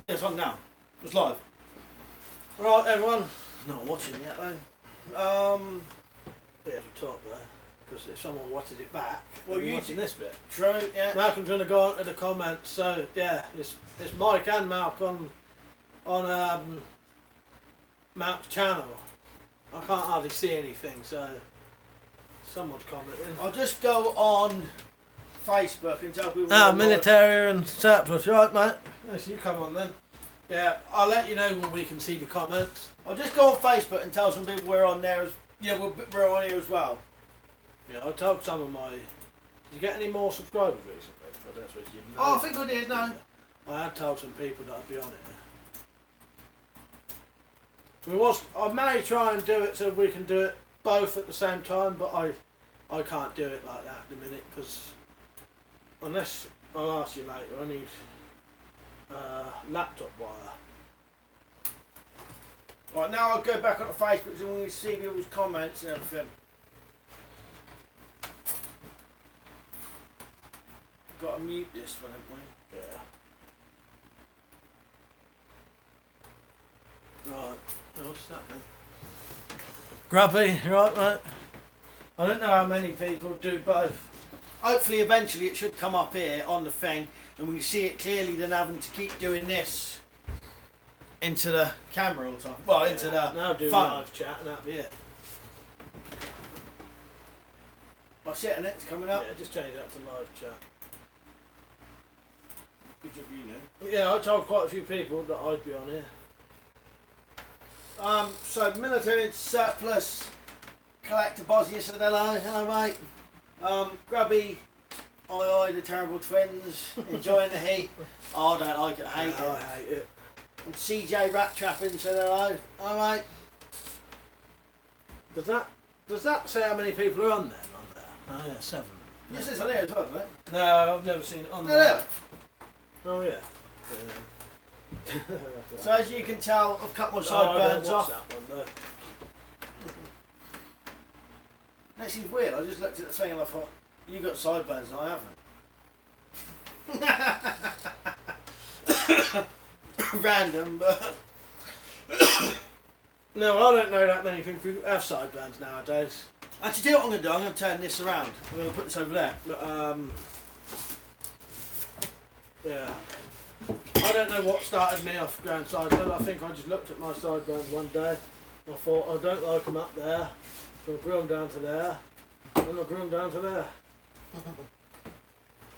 It's on now. It's live. Right, everyone. Not watching yet though. We have to talk there because if someone watches it back, well, you're watching this bit. True. Yeah. Malcolm's going to go into the comments. So yeah, it's Mike and Malcolm on Malcolm's channel. I can't hardly see anything, so someone's commenting. I'll just go on Facebook and tell people. Military and surplus, right, mate? Yes, you come on then. Yeah, I'll let you know when we can see the comments. I'll just go on Facebook and tell some people we're on there. We're on here as well. Yeah, I told some of my. Did you get any more subscribers recently? Oh, I think I did. No, I had told some people that I'd be on it. I may try and do it so we can do it both at the same time, but I can't do it like that at the minute because unless I'll ask you later, I need laptop wire. Right, now I'll go back onto Facebook and we can see people's comments and everything. Got to mute this one, haven't we? Yeah. Right, what's that then? Grubby, right mate? I don't know how many people do both. Hopefully eventually it should come up here on the thing and we can see it clearly than having to keep doing this into the camera all the time. Well, into the now do phone. Live chat and that'll be it. What's it and it's coming up? Yeah, just change that to live chat. Good job, you know. Yeah, I told quite a few people that I'd be on here. So military surplus collector Bosnia said hello mate. Grubby, the terrible twins, enjoying the heat. Oh, I don't like it, I hate it. I hate it. And CJ Rat Trapping said hello. Hi mate. Does that say how many people are on there? Oh yeah, 7. Yes, it's on there as well, isn't it? No, I've never seen it on there. Oh yeah. So as you can tell, I've cut my sideburns off. That one, that seems weird. I just looked at the thing and I thought, you got sideburns and I haven't. Random, but no, I don't know that many people who have sideburns nowadays. Actually, do you know what I'm going to do? I'm going to turn this around. I'm going to put this over there. But, yeah. I don't know what started me off going sideburns. I think I just looked at my sideburns one day. I thought, I don't like them up there. So I grew them down to there. And I grew them down to there.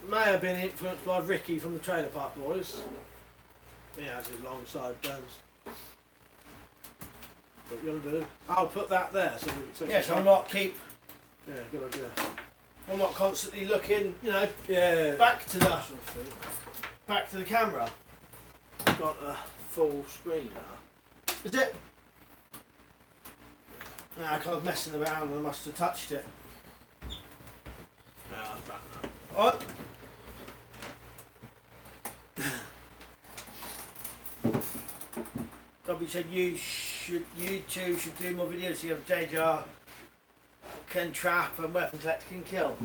May have been influenced by Ricky from the Trailer Park Boys. He has his long sideburns. What you'll do? I'll put that there. So yes, I'll not keep. Yeah, good idea. I'm not constantly looking, you know. Yeah. Back to the camera. Got a full screen now. Is it? I kind of messing around and I must have touched it. Yeah, that's back now. Alright. Gobby said you two should do more videos together. JJR can trap and WeaponCollector can kill.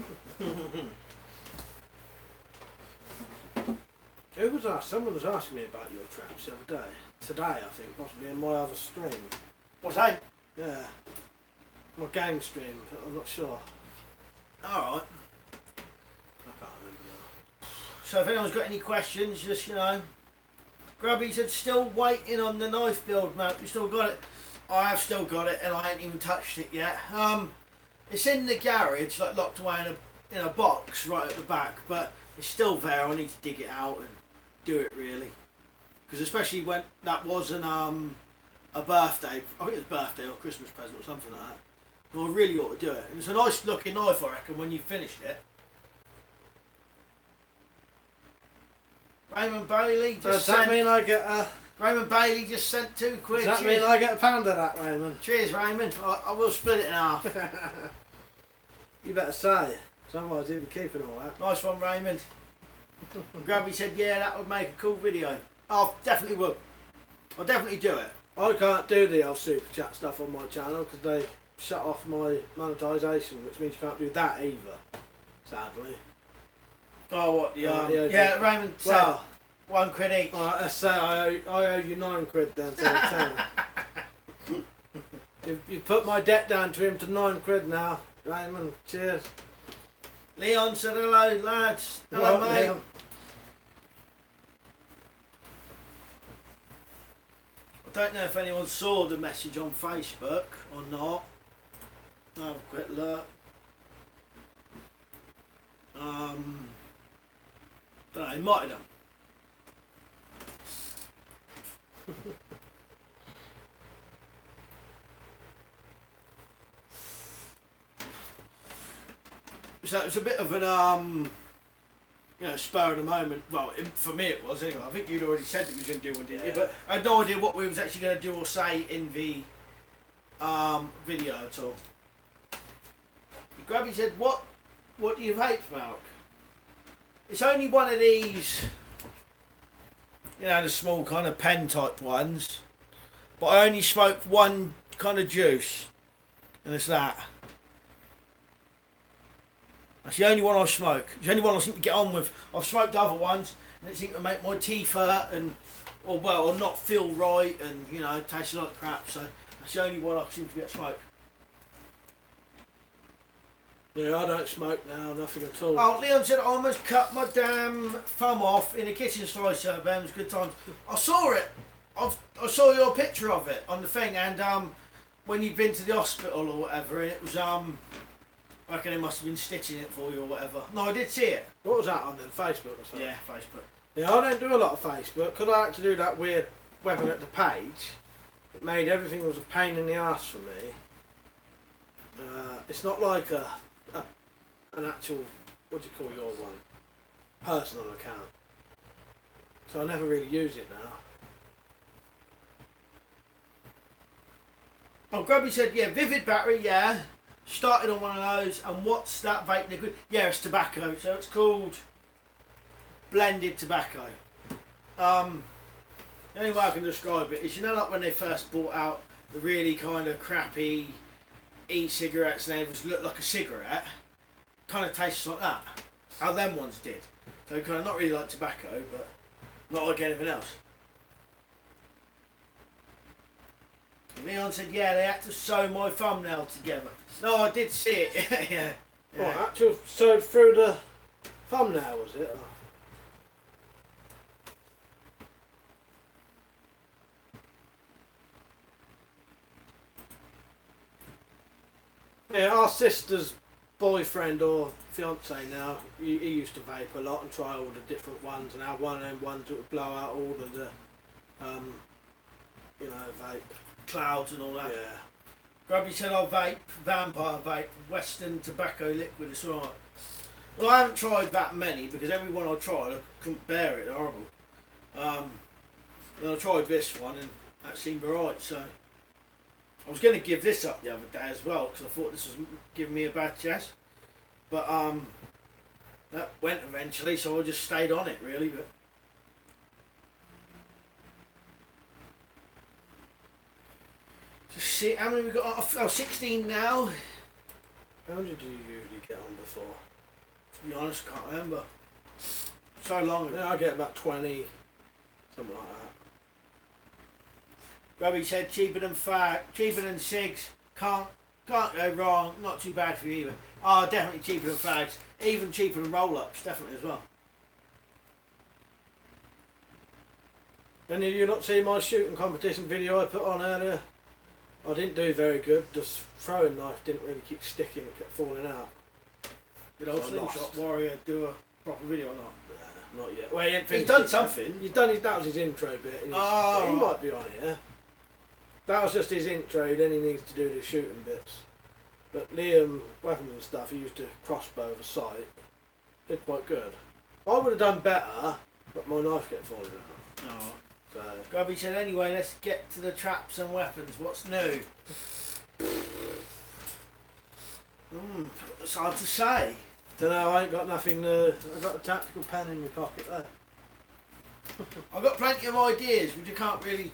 Someone was asking me about your traps the other day. Today, I think, possibly in my other stream. What's that? Yeah. My game stream, I'm not sure. Alright. I can't remember now. So if anyone's got any questions, just, you know. Grubby said, still waiting on the knife build, mate. You still got it? I have still got it, and I ain't even touched it yet. It's in the garage, like locked away in a box right at the back, but it's still there. I need to dig it out and do it really, because especially when that wasn't a birthday. I think it was a birthday or Christmas present or something like that. And I really ought to do it. And it's a nice looking knife, I reckon, when you finished it. Raymond Bailey just sent... Does that mean I get a... Raymond Bailey just sent £2. Does that mean I get £1 of that, Raymond? Cheers, Raymond. I will split it in half. You better say it. Otherwise he'll be keeping all that. Nice one, Raymond. Grubby said, yeah, that would make a cool video. I definitely would. I'll definitely do it. I can't do the old super chat stuff on my channel because they shut off my monetisation, which means you can't do that either, sadly. Oh, what? Yeah, Raymond. Well, 1 quid each. Alright, let's say I owe you 9 quid then, so 10. You put my debt down to him to 9 quid now, Raymond. Cheers. Leon said hello, lads. Hello, Well, mate. Leon. I don't know if anyone saw the message on Facebook or not. I'll have a quick look. Don't know, he might have done. So it's a bit of an spur of the moment. Well, for me it was anyway. I think you'd already said that you were going to do one, didn't you? But I had no idea what we was actually going to do or say in the video at all. Grubby said, "What do you vape, Malk?" It's only one of these, the small kind of pen type ones. But I only smoke one kind of juice, and it's that. That's the only one I smoke. It's the only one I seem to get on with. I've smoked other ones, and it seemed to make my teeth hurt or not feel right, and taste like crap. So that's the only one I seem to get smoked. Yeah, I don't smoke now, nothing at all. Oh, Leon said I almost cut my damn thumb off in a kitchen slicer. Ben, it was good times. I saw it. I saw your picture of it on the thing, and when you'd been to the hospital or whatever, and it was I reckon they must have been stitching it for you or whatever. No, I did see it. What was that on then? Facebook or something? Yeah, Facebook. Yeah, I don't do a lot of Facebook because I had to do that weird weapon at the page. It made everything was a pain in the ass for me. It's not like an actual, what do you call your one? Personal account. So I never really use it now. Oh, Grubby said, yeah, Vivid Battery, yeah. Started on one of those, and what's that vape liquid? Yeah, it's tobacco, so it's called blended tobacco. The only way I can describe it is, like when they first brought out the really kind of crappy e-cigarettes and they just look like a cigarette, kind of tastes like that. How them ones did. So kind of not really like tobacco, but not like anything else. Leon said, yeah, they had to sew my thumbnail together. No, I did see it. Yeah. What, actual sewed through the thumbnail, was it? Yeah, our sister's boyfriend or fiance now, he used to vape a lot and try all the different ones and have one of them ones that would blow out all of the, vape Clouds and all that. Yeah. Grubby said, I'll vape, vampire vape, Western tobacco liquid, it's alright. Well, I haven't tried that many because every one I tried, I couldn't bear it, they're horrible. Then I tried this one and that seemed alright, so. I was going to give this up the other day as well because I thought this was giving me a bad chest. But that went eventually, so I just stayed on it really. But just see, how many we got? Oh, 16 now. How many do you usually get on before? To be honest, I can't remember. So long ago. Yeah, I get about 20, something like that. Robbie said cheaper than cigs. Can't go wrong. Not too bad for you either. Oh, definitely cheaper than fags. Even cheaper than roll-ups, definitely as well. Then you not see my shooting competition video I put on earlier? I didn't do very good. The throwing knife didn't really keep sticking. It kept falling out. Did old Slingshot Warrior do a proper video or not? Not yet. Well, he's done something. That was his intro bit. He Oh, might be on here. That was just his intro. Then he needs to do the shooting bits. But Liam, weapons and stuff, he used to crossbow the sight. Did quite good. I would have done better, but my knife kept falling out. Oh. So. Grubby said, anyway, let's get to the traps and weapons. What's new? It's hard to say. Don't know, I ain't got nothing new. I've got a tactical pen in my pocket there. I've got plenty of ideas, which you can't really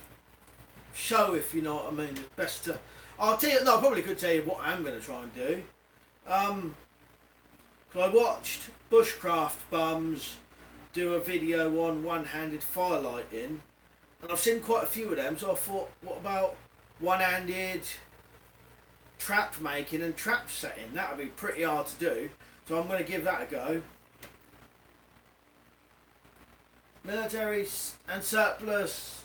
show, if you know what I mean. It's best to... I'll tell you... No, I probably could tell you what I'm going to try and do. Cause I watched Bushcraft Bums do a video on one-handed firelighting, and I've seen quite a few of them, so I thought, what about one-handed trap making and trap setting? That would be pretty hard to do, so I'm going to give that a go. Military and surplus.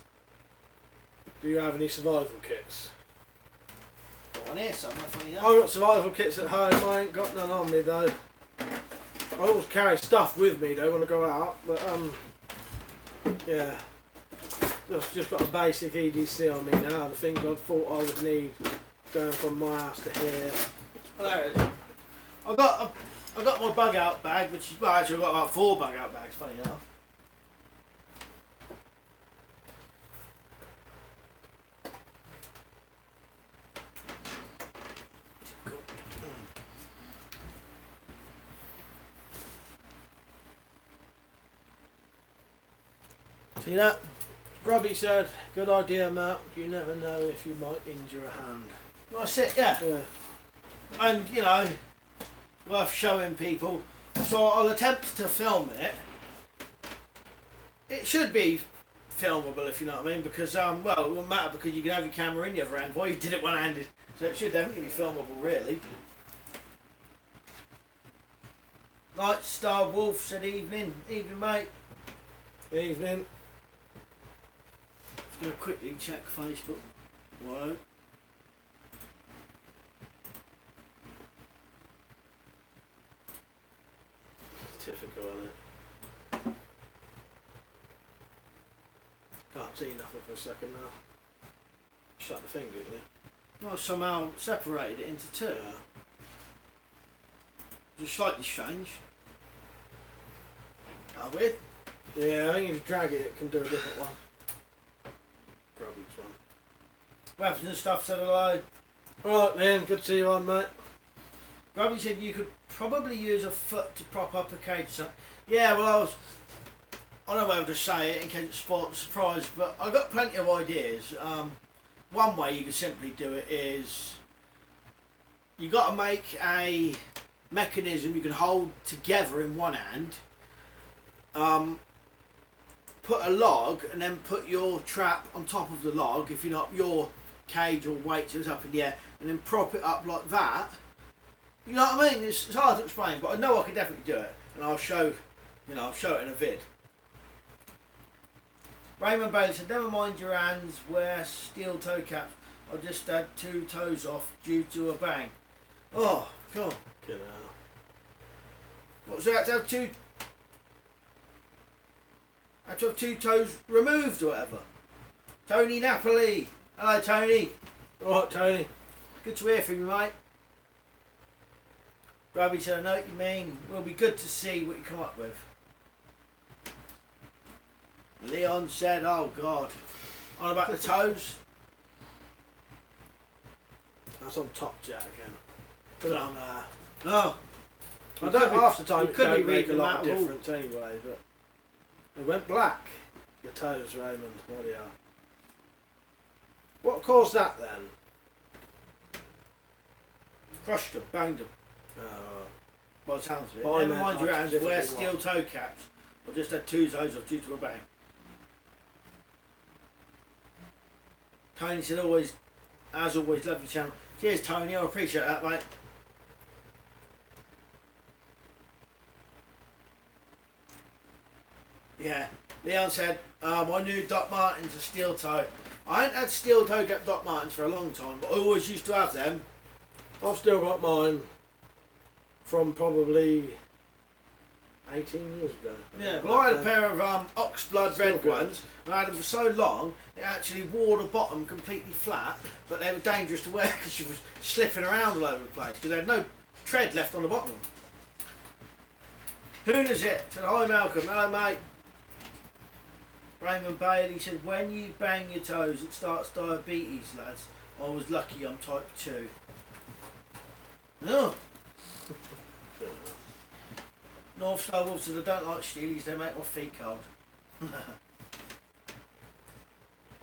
Do you have any survival kits? Got one here somewhere, funny enough. I've got survival kits at home. I ain't got none on me though. I always carry stuff with me though when I go out, but yeah. Just got a basic EDC on me now. The things I thought I would need going from my house to here. Well, there it is. I got my bug out bag, which is, well, actually I've got about 4 bug out bags, funny enough. See that? Robbie said, good idea, Matt. You never know if you might injure a hand. Well, that's it, yeah. Yeah. And, you know, worth showing people. So I'll attempt to film it. It should be filmable, if you know what I mean, because, well, it won't matter because you can have your camera in your other hand. Well, you did it one-handed, so it should definitely be filmable, really. Night Star Wolf said evening. Evening, mate. Evening. Just going to quickly check Facebook. Whoa. Typical, isn't it? Can't see nothing for a second now. Shut the thing, didn't you? Well, somehow separated it into 2. Yeah. Just slightly strange. How weird. Yeah, I think if you drag it, it can do a different one. Grab each one. Weapons and stuff said hello. Alright then, good to see you on, mate. Grubby said you could probably use a foot to prop up a cage. So, yeah, well, I don't know whether to say it in case it's sport surprise, but I've got plenty of ideas. One way you could simply do it is you got to make a mechanism you can hold together in one hand. Put a log and then put your trap on top of the log, if you're not your cage or weight is up in the air, and then prop it up like that. You know what I mean? It's hard to explain, but I know I can definitely do it, and I'll show, I'll show it in a vid. Raymond Bailey said, never mind your hands, wear steel toe caps. I just had 2 toes off due to a bang. Oh, cool. Get out. What, so I had to have 2? I had to have 2 toes removed or whatever. Tony Napoli. Hello, Tony. Alright, Tony. Good to hear from you, mate. Grubby said, I know what you mean. Will be good to see what you come up with. Leon said, oh God. On about the toes. That's on top jet again. Put it on there. No. I don't half the time you it could be don't make a reading lot of that all. difference anyway, but it went black. Your toes, Raymond. Bloody hell. What caused that then? Crushed them, banged them. By the sounds of it. I Never meant mind your like hands, different wear thing, steel what? toe caps. I just had 2 toes off due to a bang. Tony said, always, as always, love your channel. Cheers, Tony. I appreciate that, mate. Yeah. Leon said, I knew Doc Martens a steel toe. I ain't had steel toe cap Doc Martens for a long time, but I always used to have them. I've still got mine from probably 18 years ago. Yeah, well, I had a pair of Oxblood Still red good. ones, and I had them for so long, they actually wore the bottom completely flat, but they were dangerous to wear because she was slipping around all over the place, because they had no tread left on the bottom. Who's it? Said, hi Malcolm, hello mate. Raymond Bailey said, when you bang your toes, it starts diabetes, lads. I was lucky I'm type 2. Oh. North Star Wolf said, I don't like Steelies, they make my feet cold.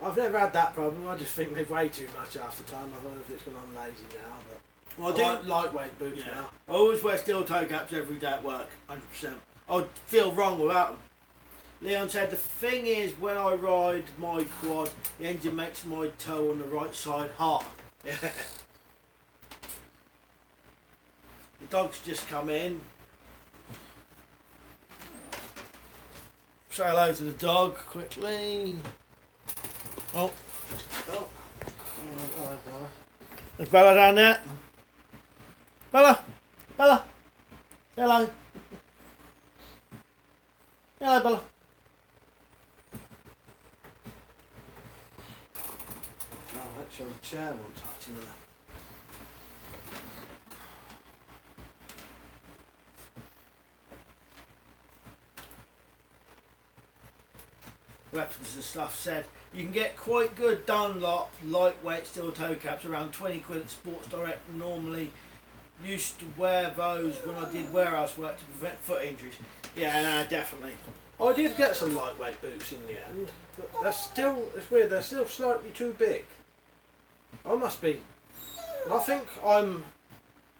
I've never had that problem. I just think they weigh too much half the time. I don't know if it's because I'm lazy now, but Well, I like lightweight boots yeah. now. I always wear steel toe caps every day at work, 100%. I'd feel wrong without them. Leon said, the thing is, when I ride my quad, the engine makes my toe on the right side hard. The dog's just come in. Say hello to the dog quickly. Oh. There's Bella down there. Bella! Bella! Hello. Hello, Bella. Oh, actually, the chair won't touch in there. Weapons and stuff said you can get quite good Dunlop lightweight steel toe caps around 20 quid at Sports Direct. Normally used to wear those when I did warehouse work to prevent foot injuries. Yeah, no, definitely. I did get some lightweight boots in the end, but they're still, it's weird, they're still slightly too big. I must be, I think I'm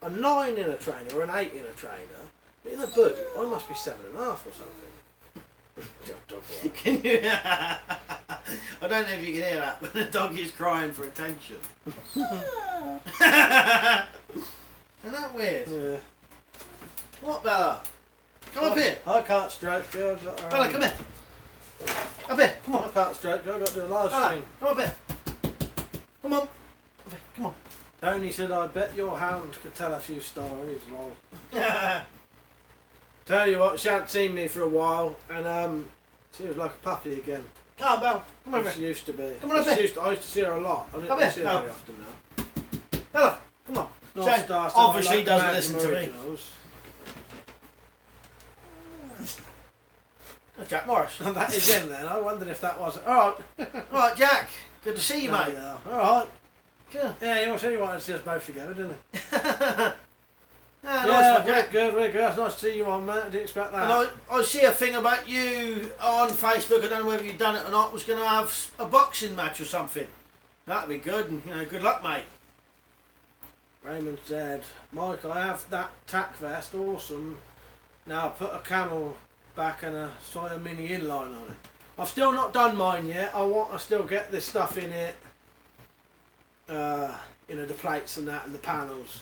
a 9 in a trainer or an 8 in a trainer, but in a boot I must be 7.5 or something. Can you? I don't know if you can hear that, but the dog is crying for attention. Isn't that weird? Yeah. What, Bella? Come up here. I can't stroke you. Bella, come here. Up here. Come on. I can't stroke you. I've got to do a live Bella, stream. come up here. Come on. Up here. Come on. Tony said, I bet your hound could tell a few stories. Lol. Tell you what, she hadn't seen me for a while, and she was like a puppy again. Come on, Bella. Come over She here. used to be. Come on up here. I used to see her a lot. I Come didn't here. see her No. very often now. Bella, come on. North So, Star, so obviously I like doesn't American listen to me. originals. Oh, Jack Morris. That is in then. I wondered if that was. Alright. Right, Jack. Good to see you, mate. Yeah. Alright. Good. Yeah, he wanted to see us both together, didn't he? Nice Yeah, one, Jack. we're good. It's nice to see you on, mate. I didn't expect that. And I see a thing about you on Facebook. I don't know whether you've done it or not. Was going to have a boxing match or something. That'd be good. And good luck, mate. Raymond said, Mike, I have that tack vest. Awesome. Now put a camel back and a Sire Mini inline on it. I've still not done mine yet. I want to still get this stuff in it. The plates and that and the panels.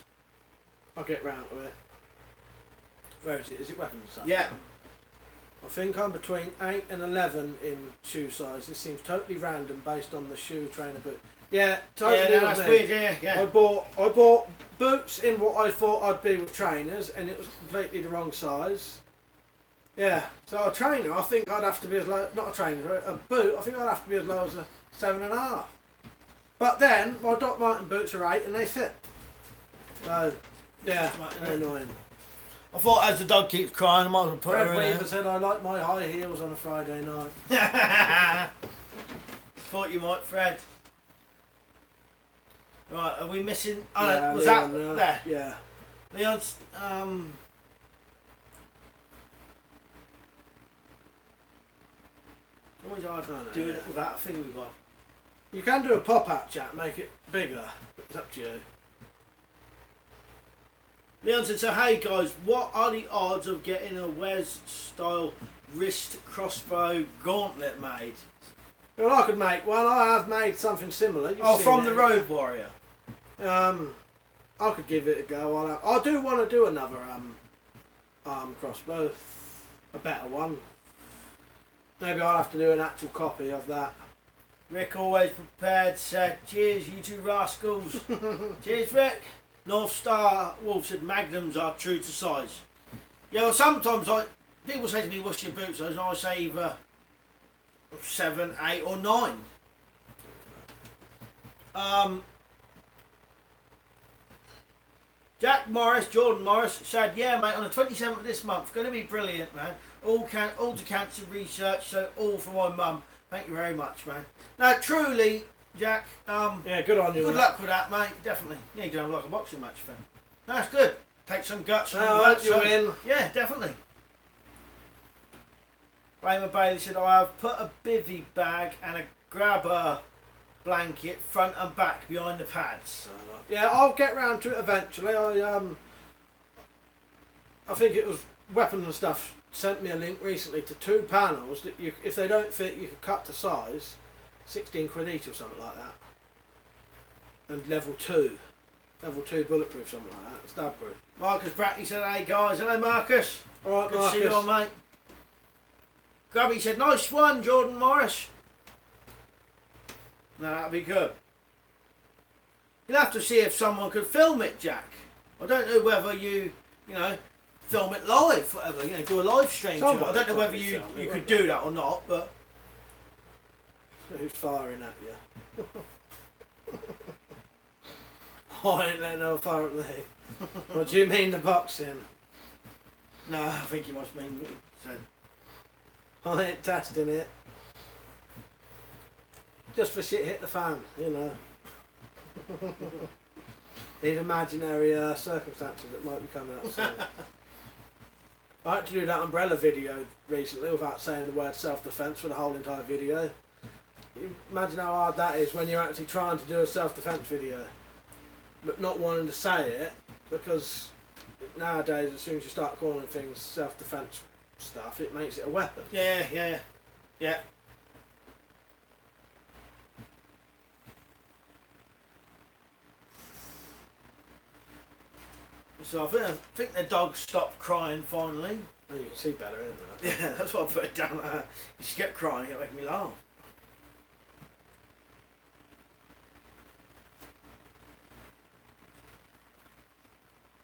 I'll get round to it. Where is it? Is it weapons stuff? Yeah. I think I'm between 8 and 11 in shoe size. This seems totally random based on the shoe trainer boot. Yeah, totally. Yeah, no, that's weird. Yeah. I bought boots in what I thought I'd be with trainers, and it was completely the wrong size. Yeah, so a trainer, I think I'd have to be as low. Not a trainer, a boot. I think I'd have to be as low as a 7.5. But then my Doc Martin boots are 8 and they fit. So yeah, they're annoying. I thought as the dog keeps crying, I might as well put Fred her in Weaver there. said I like my high heels on a Friday night. Thought you might, Fred. Right, are we missing? Oh, Yeah, was Leon, that there? Yeah. Leon's. Always hard doing it without a thing we've got. You can do a pop-out chat, make it bigger. It's up to you. Leon said, so hey guys, what are the odds of getting a Wes style wrist crossbow gauntlet made? Well, I could make one. I have made something similar. You've Oh, seen from it. the Road Warrior. I could give it a go. I do want to do another crossbow, a better one. Maybe I'll have to do an actual copy of that. Rick always prepared said, cheers you two rascals. Cheers Rick. North Star Wolf said magnums are true to size. Yeah, well sometimes people say to me, what's your boot size? And I say either 7, 8 or 9. Jordan Morris said, yeah mate, on the 27th of this month, going to be brilliant man. All to cancer research, so all for my mum. Thank you very much man. Now truly, Jack, Yeah, good on you. good luck with that, mate. Definitely. Yeah, you're going to have like a boxing match, fan. That's good. Take some guts from I that. hope you win. Yeah, definitely. Raymond Bailey said, I have put a bivvy bag and a grabber blanket front and back behind the pads. Yeah, I'll get round to it eventually. I think it was weapons and stuff sent me a link recently to 2 panels that you, if they don't fit, you can cut to size, 16 quid each or something like that. And level 2 bulletproof, something like that, stab proof. Marcus Brackley said, "Hey guys, hello Marcus. All right, Good Marcus. to see you on, mate." Grubby said, "Nice one, Jordan Morris." No, that'd be good. You'll have to see if someone could film it, Jack. I don't know whether you know, film it live, whatever, you know, do a live stream to it. I don't know whether you could do that or not, but... Who's firing at you? I ain't letting no fire at me. What do you mean, the boxing? No, I think you must mean... So. I ain't testing it. Just for shit hit the fan, you know. These imaginary circumstances that might be coming up soon. I had to do that umbrella video recently without saying the word self-defence for the whole entire video. You imagine how hard that is when you're actually trying to do a self-defence video, but not wanting to say it, because nowadays as soon as you start calling things self-defence stuff, it makes it a weapon. Yeah. So I think the dog stopped crying finally. Oh, you can see better, isn't it? Yeah, that's what I put it down there. She kept crying, it made me laugh.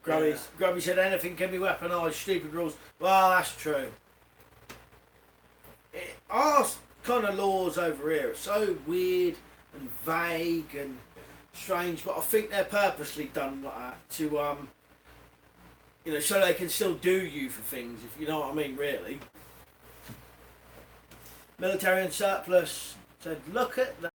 Grubby said anything can be weaponised, stupid rules. Well, that's true. Our kind of laws over here are so weird and vague and strange, but I think they're purposely done like that to, you know, so they can still do you for things, if you know what I mean, really. Military and surplus said, look at that.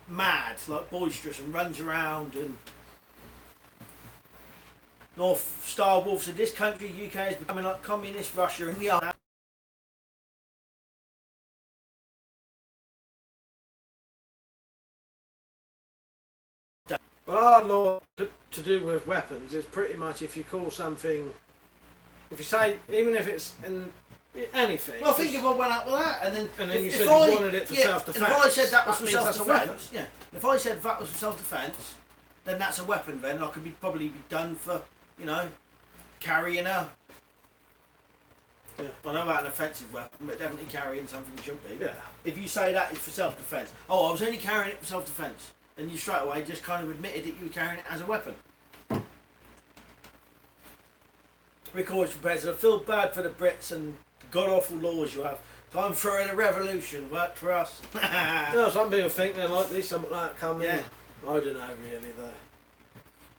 Mad, like boisterous, and runs around. And North Star Wolf said, this country, UK, is becoming like communist Russia, and we are now. Well, our law to do with weapons is pretty much if you call something, if you say, even if it's in anything. Well, I think if I went out with that, and then you said you wanted it for self-defence. If I said that was for that's self-defence, yeah. If I said that was for self-defence, then that's a weapon. Then I could probably be done for, you know, carrying a. Yeah. I know about an offensive weapon, but definitely carrying something you shouldn't be. Yeah. If you say that is for self-defence, oh, I was only carrying it for self-defence, then you straight away just kind of admitted that you were carrying it as a weapon. Records prepared to feel bad for the Brits and the god-awful laws you have. Time for a revolution. Worked for us. No, some people think there might be something like that coming. Yeah. I don't know really though.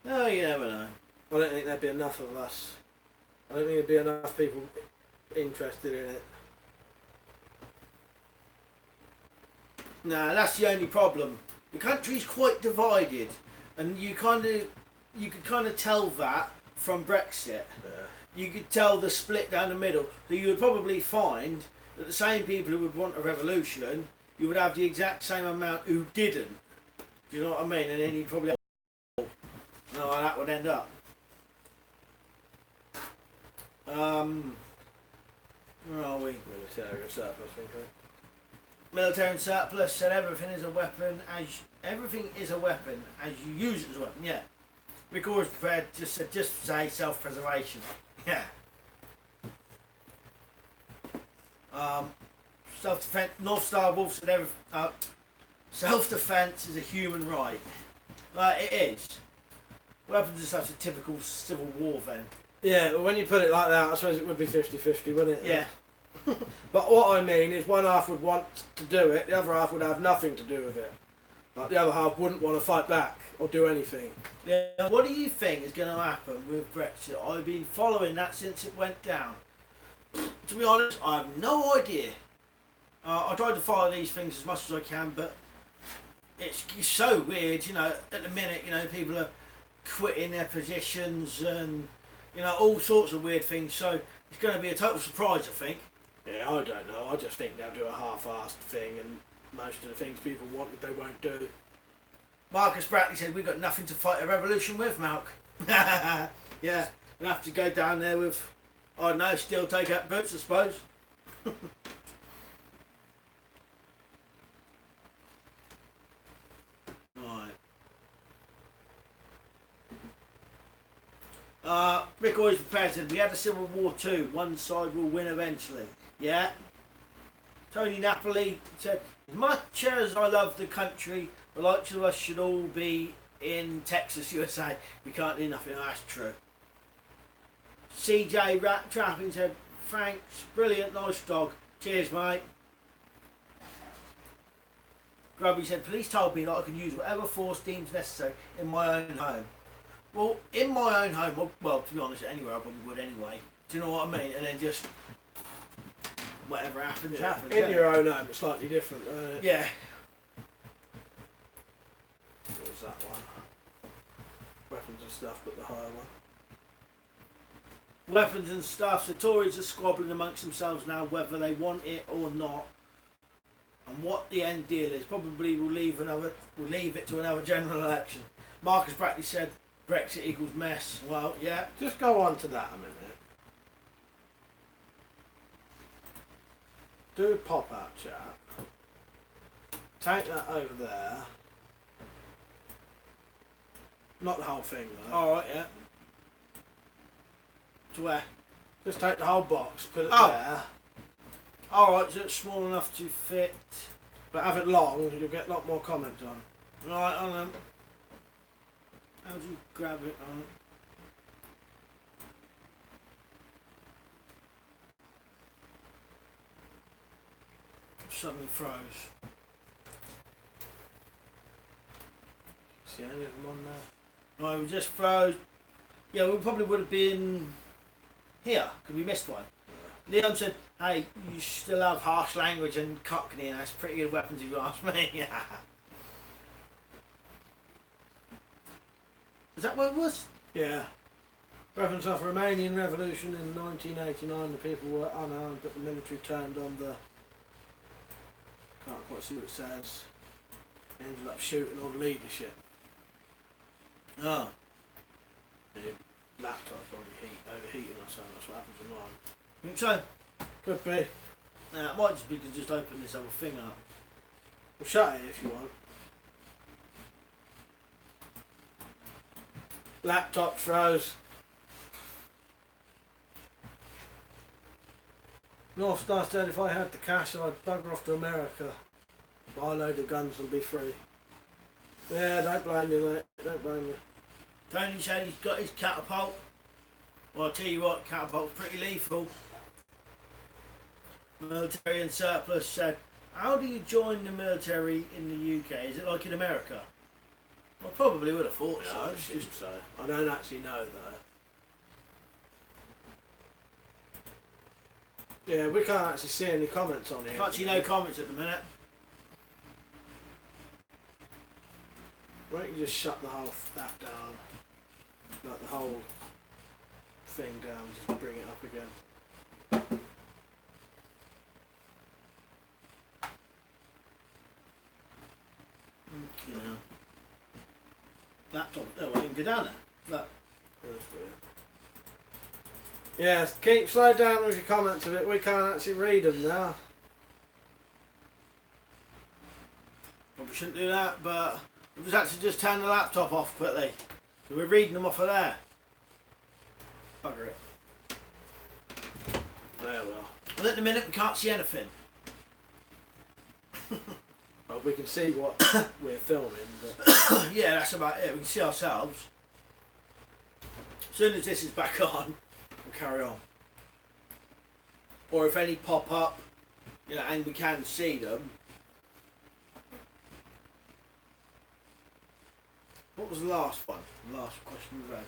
No, you never know. I don't think there'd be enough of us. I don't think there'd be enough people interested in it. No, that's the only problem. The country's quite divided, and you could kind of tell that from Brexit. Yeah. You could tell the split down the middle. So you would probably find that the same people who would want a revolution, you would have the exact same amount who didn't. Do you know what I mean? And then you'd probably have, you know how that would end up. Where are we? Military and surplus, I think. Military and surplus said everything is a weapon as you use it as a weapon. Yeah. Rick always prepared just say self-preservation. Yeah. Self-defense. North Star Wolf said self-defense is a human right. It is. Weapons are such a typical civil war then. Yeah, but when you put it like that, I suppose it would be 50-50, wouldn't it? Yeah. But what I mean is one half would want to do it, the other half would have nothing to do with it. Like the other half wouldn't want to fight back or do anything. Yeah. What do you think is going to happen with Brexit? I've been following that since it went down. To be honest, I have no idea. I try to follow these things as much as I can, but it's so weird, you know, at the minute, you know, people are quitting their positions and, you know, all sorts of weird things, so it's going to be a total surprise, I think. Yeah, I don't know. I just think they'll do a half-assed thing and most of the things people wanted they won't do. Marcus Brackley said, we've got nothing to fight a revolution with, Malk. Yeah, we'll have to go down there with, I don't know, steel take-out boots, I suppose. Right. Rick always prepared said, we had a civil war too. One side will win eventually. Yeah. Tony Napoli said, as much as I love the country, the likes of us should all be in Texas, USA. We can't do nothing. That's true. CJ Trapping said, thanks, brilliant, nice dog. Cheers, mate. Grubby said, police told me that I can use whatever force deems necessary in my own home. Well, in my own home, well, to be honest, anywhere I probably would anyway. Do you know what I mean? And then just whatever happens, happens. In your own home, it's slightly different. Yeah. What was that one? Weapons and stuff, but the higher one. Weapons and stuff. The Tories are squabbling amongst themselves now whether they want it or not, and what the end deal is. Probably will leave it to another general election. Marcus Brackley said Brexit equals mess. Well, yeah. Just go on to that a minute. Do a pop-out chat. Take that over there. Not the whole thing though. Alright, yeah. To where? Just take the whole box, put it there. Alright, so it's small enough to fit. But have it long, you'll get a lot more comments on. Right, on them. How do you grab it on? Suddenly froze. See any of them on there? Right, we just froze. Yeah, we probably would have been here because we missed one. Leon said, hey, you still have harsh language and cockney, and that's pretty good weapons if you ask me. Is that what it was? Yeah. Weapons of Romanian Revolution in 1989, the people were unarmed, but the military turned on the... Can't quite see what it says. Ended up shooting all the leadership. Oh. The laptop's overheating or something, that's what happens with mine. Think so? Could be. Now, it might just be to just open this other thing up. Well, shut it if you want. Laptop froze. North Star said if I had the cash I'd bugger off to America. Buy a load of guns and be free. Yeah, don't blame you, mate. Don't blame you. Tony said he's got his catapult. Well, I'll tell you what, catapult's pretty lethal. Military and Surplus said, how do you join the military in the UK? Is it like in America? I probably would have thought so. I assume so. I don't actually know though. Yeah, we can't actually see any comments on here. Can't see no comments at the minute. Why don't you just shut the whole that down? Like the whole thing down, just bring it up again. You know. Laptop, oh, I didn't go down there. Look. Yes, keep slow down with your comments a bit. We can't actually read them now. Probably shouldn't do that, but it was actually just turn the laptop off quickly. So we're reading them off of there. Bugger it. There we are. Well, at the minute we can't see anything. Well, we can see what we're filming, but... Yeah, that's about it. We can see ourselves. As soon as this is back on, we'll carry on. Or if any pop up, you know, and we can see them. What was the last one? The last question we read.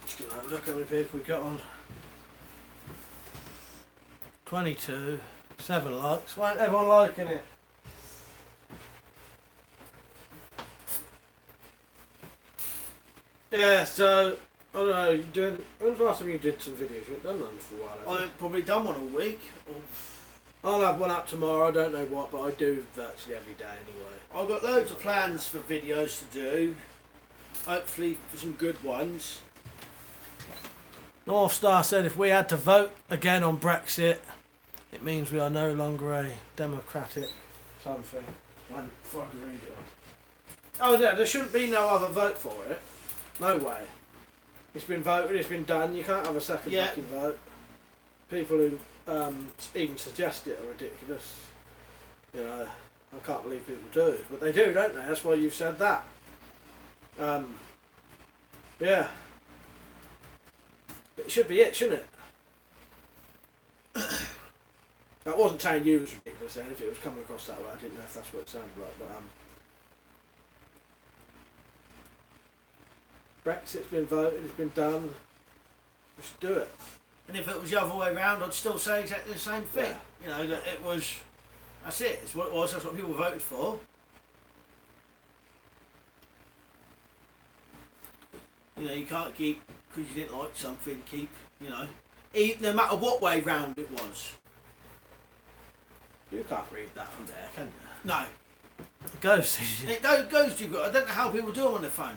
Just gonna have a look how many people we got on. 22, 7 likes. Why ain't everyone liking it? Yeah, so I don't know, you doing... When's the last time you did some videos? You haven't done none for a while, have you? I've probably done one a week. Or... I'll have one up tomorrow, I don't know what, but I do virtually every day anyway. I've got loads of plans for videos to do. Hopefully for some good ones. North Star said if we had to vote again on Brexit, it means we are no longer a democratic something. One fucking read it on. Oh yeah, there shouldn't be no other vote for it. No way. It's been voted, it's been done, you can't have a second fucking vote. People who even suggest it are ridiculous. You know, I can't believe people do. But they do, don't they? That's why you've said that. Yeah. It should be it, shouldn't it? I wasn't saying you was ridiculous then, if it was coming across that way. I didn't know if that's what it sounded like, but Brexit's been voted, it's been done. We should do it. And if it was the other way around, I'd still say exactly the same thing. Yeah. You know, that it was, that's it, it's what it was, that's what people voted for. You know, you can't keep, because you didn't like something, keep, you know, no matter what way round it was. You can't read that from there, can you? No. Ghost. It goes too good. I don't know how people do them on their phone.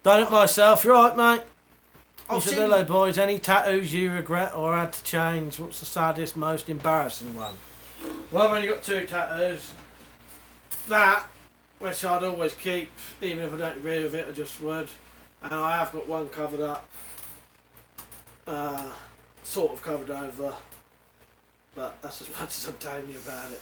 Done it myself, you're right, mate. I've said, seen hello, boys. Any tattoos you regret or had to change? What's the saddest, most embarrassing one? Well, I've only got 2 tattoos. That, which I'd always keep, even if I don't agree with it, I just would. And I have got one covered up. Sort of covered over. But that's as much as I'm telling you about it.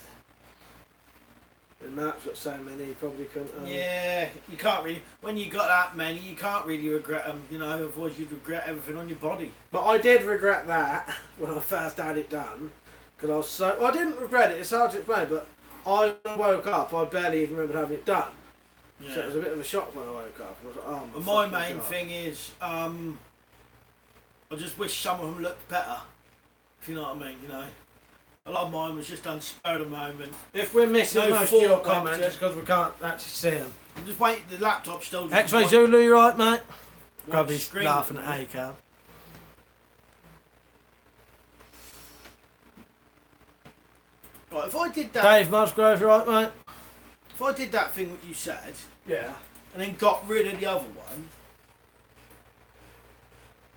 And Matt's got so many, he probably couldn't. Yeah, you can't really. When you got that many, you can't really regret them. You know, otherwise you'd regret everything on your body. But I did regret that when I first had it done, because I was so. Well, I didn't regret it. It's hard to explain, but I woke up. I barely even remembered having it done. Yeah. So it was a bit of a shock when I woke up. I was like, oh, But my main thing is, I just wish some of them looked better. If you know what I mean, you know. A lot of mine was just done spur of the moment. If we're missing No most of your thought comments, went it's because we can't actually see them. I'm just waiting. The laptop's still. X-Ray Zulu, you right, mate? Probably screen laughing at at the Acab. Right, if I did that. Dave Musgrove, you right, mate? If I did that thing that you said, Yeah. and then got rid of the other one,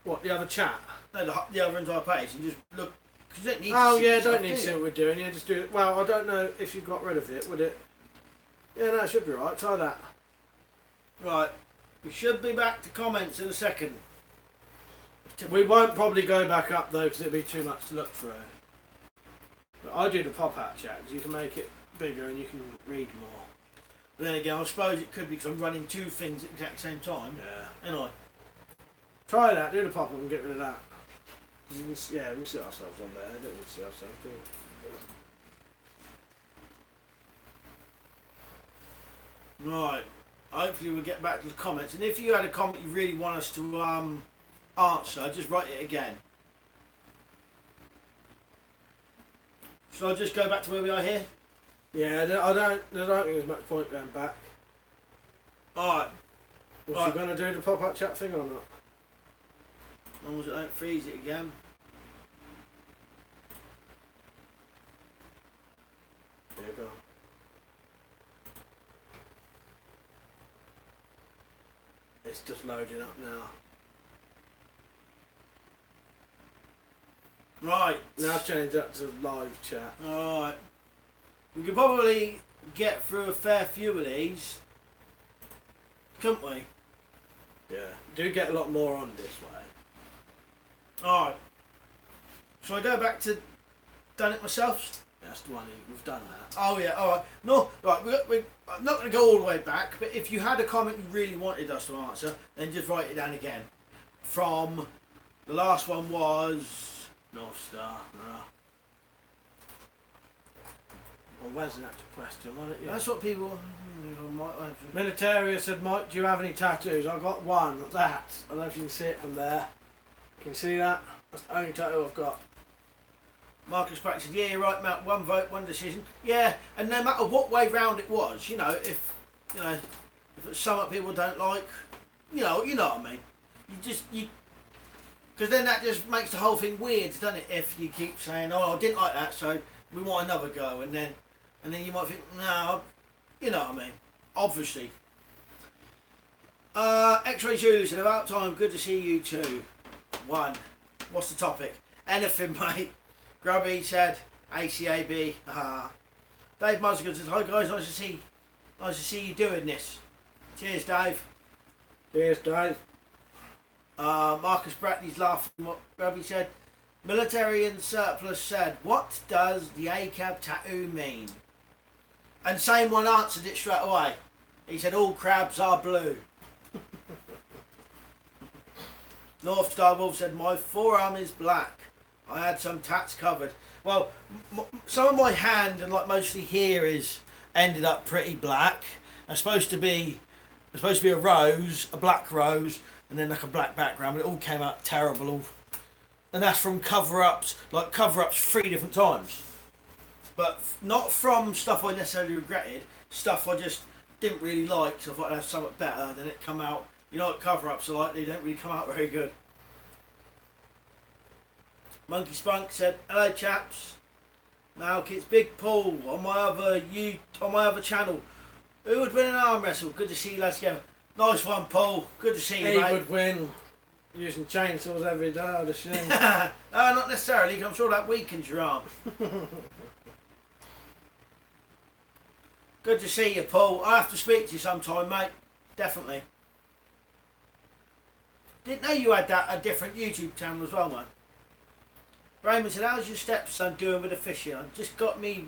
What, the other chat? no, the other entire page, and just look. Cause you don't need Oh to see yeah, the don't stuff, need do to see you? what we're doing. Yeah, just do it. Well, I don't know if you got rid of it, would it? Yeah, no, it should be right. Try that. Right, we should be back to comments in a second. We won't probably go back up though, because it'd be too much to look through. But I do the pop-out chat, because you can make it bigger and you can read more. But then again, I suppose it could be because I'm running 2 things at the exact same time. Yeah. Anyway, Try that. Do the pop-up and get rid of that. You can, yeah, we can see ourselves on there. Don't need to see ourselves, do we? right. Hopefully we'll get back to the comments. And if you had a comment you really want us to answer, just write it again. Shall I just go back to where we are here? Yeah, I don't think there's much point going back. Alright. Was Right. you going to do the pop-up chat thing or not? As long as it don't freeze it again. There you go. It's just loading up now. Right. Now change that to live chat. Alright. We could probably get through a fair few of these. Couldn't we? Yeah. Do get a lot more on this way. Alright. Shall I go back to done it myself? That's the one we've done that. Oh yeah, alright. No, right, I'm not going to go all the way back, but if you had a comment you really wanted us to answer, then just write it down again. From, the last one was North Star. Well, where's the actual question? Wasn't it? Yeah. That's what people might have. Militaria said, Mike, do you have any tattoos? I've got one. That. I don't know if you can see it from there. Can you see that? That's the only tattoo I've got. Marcus Pratt said, yeah, you're right, Matt, 1 vote, 1 decision. Yeah, and no matter what way round it was, you know, if it's something people don't like, you know what I mean. because then that just makes the whole thing weird, doesn't it? If you keep saying, "Oh, I didn't like that, so we want another go," and then you might think, "No," you know what I mean? Obviously. X-Ray Julie said, "About time. Good to see you too." One. What's the topic? Anything, mate. Grubby said, "ACAB." Dave Musigan says, "Hi guys, nice to see you doing this." Cheers, Dave. Cheers, Dave. Marcus Bradley's laughing what Grubby said. Military and Surplus said, "What does the ACAB tattoo mean?" And same one answered it straight away. He said, "All crabs are blue." North Star Wolf said, "My forearm is black. I had some tats covered." Well, some of my hand and like mostly here is ended up pretty black. It's supposed to be a rose, a black rose, and then like a black background, but it all came out terrible. And that's from cover-ups 3 different times. But not from stuff I necessarily regretted, stuff I just didn't really like, so I thought I'd have something better, then it come out. You know what cover-ups are like, they don't really come out very good. Monkey Spunk said, "Hello chaps. Now it's Big Paul on my other channel. Who would win an arm wrestle? Good to see you lads together." Nice one, Paul. Good to see you, mate. He would win using chainsaws every day, I'd assume. Not necessarily. I'm sure that weakens your arm. Good to see you, Paul. I have to speak to you sometime, mate. Definitely. Didn't know you had a different YouTube channel as well, man. Raymond said, "How's your stepson doing with the fishing? I've just got me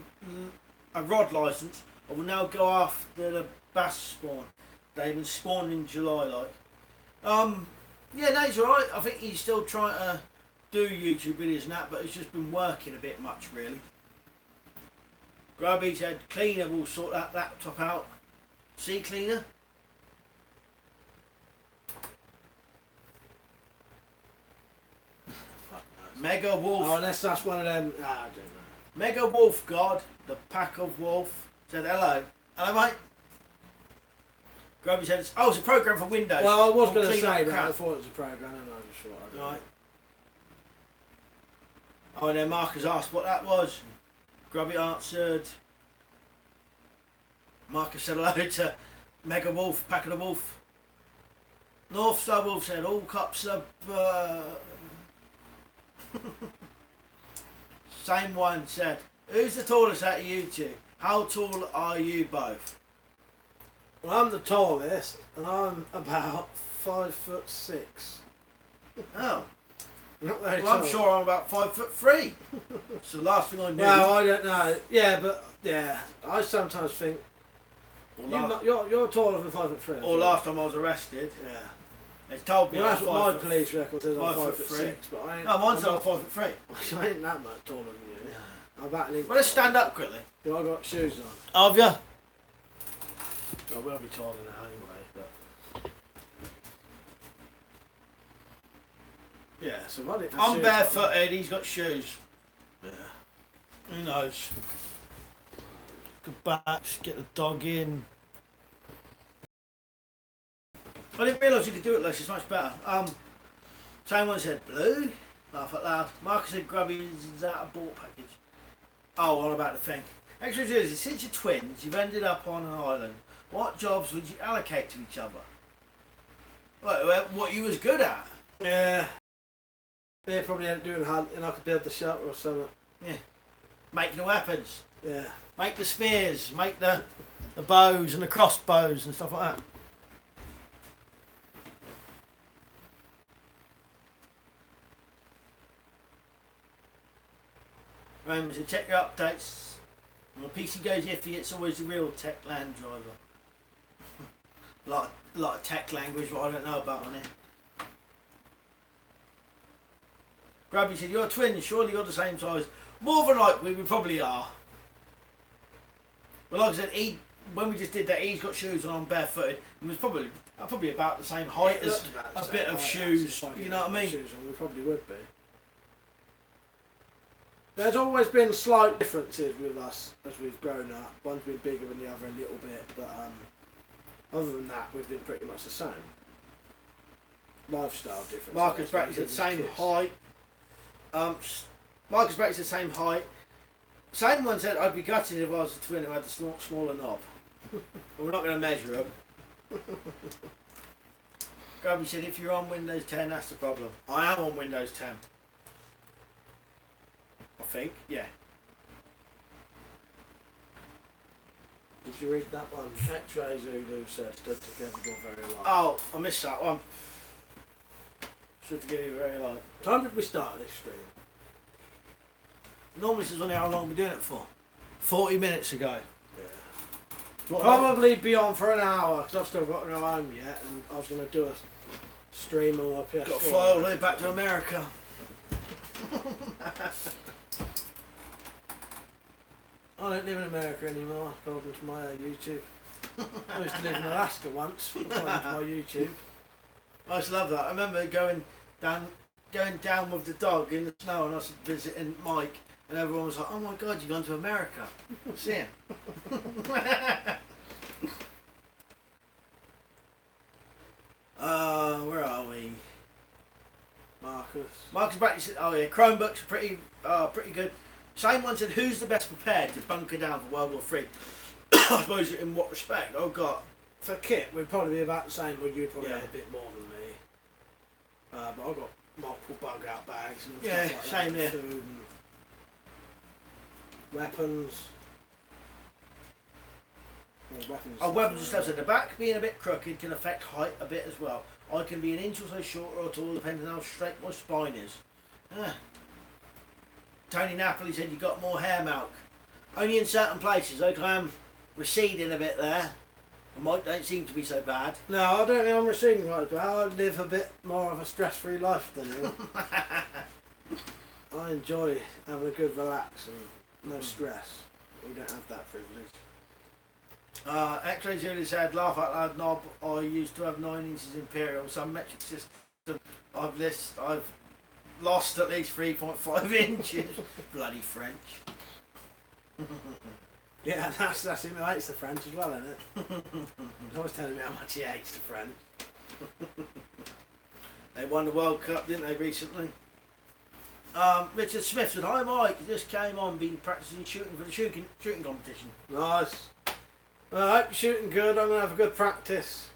a rod licence. I will now go after the bass spawn. They've been spawned in July, like." Yeah, no, he's alright. I think he's still trying to do YouTube videos and that, but he's just been working a bit much, really. Grubby said, "Cleaner will sort that laptop out." See, Cleaner? Mega Wolf. Oh, unless that's one of them. I don't know. Mega Wolf God, the Pack of Wolf, said, "Hello." Hello, mate. Grubby said, it's a program for Windows. Well, I was going to Clean say up that. crap. I thought it was a program, and I was sure I don't. Right. Oh, and then Marcus asked what that was. Grubby answered. Marcus said hello to Mega Wolf, Pack of the Wolf. North Star Wolf said, "All cops are..." Same one said, "Who's the tallest out of you two? How tall are you both?" Well, I'm the tallest, and I'm about 5'6". Oh. Not very Well, tall. I'm sure I'm about 5'3". It's the last thing I knew. Well, I don't know. Yeah, but yeah, I sometimes think you're taller than 5'3". Or last time I was arrested, Yeah. they told me Well, I that's was what my 5'3". police record says. I'm 5'3". 5'6", but I ain't. No, mine's I'm not 5'3". I ain't that much taller than you. I'm about an inch. Well, let's stand up quickly. Do I got shoes on? Have you? I will be taller now anyway, but yeah. So what? I'm barefooted, he's got shoes. Yeah. Who knows? Go back, get the dog in. I didn't realise you could do it, Les. It's much better. Someone said blue. Laugh out loud. Marcus said Grubby is out of bought package. Oh, all about the thing. Extra Jersey, since you're twins, you've ended up on an island. What jobs would you allocate to each other? What you was good at? Yeah. They probably ain't doing hunting. I could build the shelter or something. Yeah. Make the weapons. Yeah. Make the spears. Make the bows and the crossbows and stuff like that. Remember to check your updates. When the PC goes iffy, it's always the real tech land driver. lot of tech language what I don't know about on it. Grubby said, "You're twins, surely you're the same size." More than likely, we probably are. But like I said, when we just did that, he's got shoes on, I'm barefooted. And was probably about the same height as a bit of shoes. You know what I mean? Shoes on, we probably would be. There's always been slight differences with us as we've grown up. One's been bigger than the other a little bit, but other than that, we've been pretty much the same. lifestyle difference. Marcus Brackley's the same height. Marcus Brackley's the same height. Same one said, I'd be gutted if I was a twin who had the smaller knob. We're not going to measure them. Grubby said, if you're on Windows 10, that's the problem. I am on Windows 10. I think, yeah. Did you read that one? X-Ray Zulu said, stood together very light. Oh, I missed that one. Stood together very light. What time did we start this stream? Normally says only how long we're doing it for. 40 minutes ago. Yeah. Probably be on for an hour, because I've still got to go home yet, and I was going to do a stream on my PS4. Got to fly all the way back to America. I don't live in America anymore, according to my YouTube. I used to live in Alaska once, according to my YouTube. I used to love that. I remember going down with the dog in the snow, and I was visiting Mike, and everyone was like, "Oh my God, you've gone to America." See him. Where are we? Marcus Brackley said, "Oh yeah, Chromebooks are pretty good." Same one said, "Who's the best prepared to bunker down for World War III?" I suppose in what respect? Oh God. For kit, we'd probably be about the same, but you'd probably have a bit more than me. But I've got multiple bug out bags and stuff like same that, here. food and weapons. Weapons and stuff. So the back being a bit crooked can affect height a bit as well. I can be an inch or so shorter or tall depending on how straight my spine is. Tony Napoli said you got more hair, Malk. Only in certain places. Okay, I'm receding a bit there. Mike don't seem to be so bad. No, I don't think I'm receding quite as well. I live a bit more of a stress-free life than you. I enjoy having a good relax and no stress. We don't have that privilege. X-Ray Julie said, laugh out loud knob. I used to have 9 inches imperial. Some metric system I've lost at least 3.5 inches. Bloody French. Yeah, that's him who hates the French as well, isn't it? He's always telling me how much he hates the French. They won the World Cup, didn't they, recently? Richard Smith said, hi Mike, you just came on, been practising shooting for the shooting competition. Nice. Well, I hope you're shooting good. I'm going to have a good practice.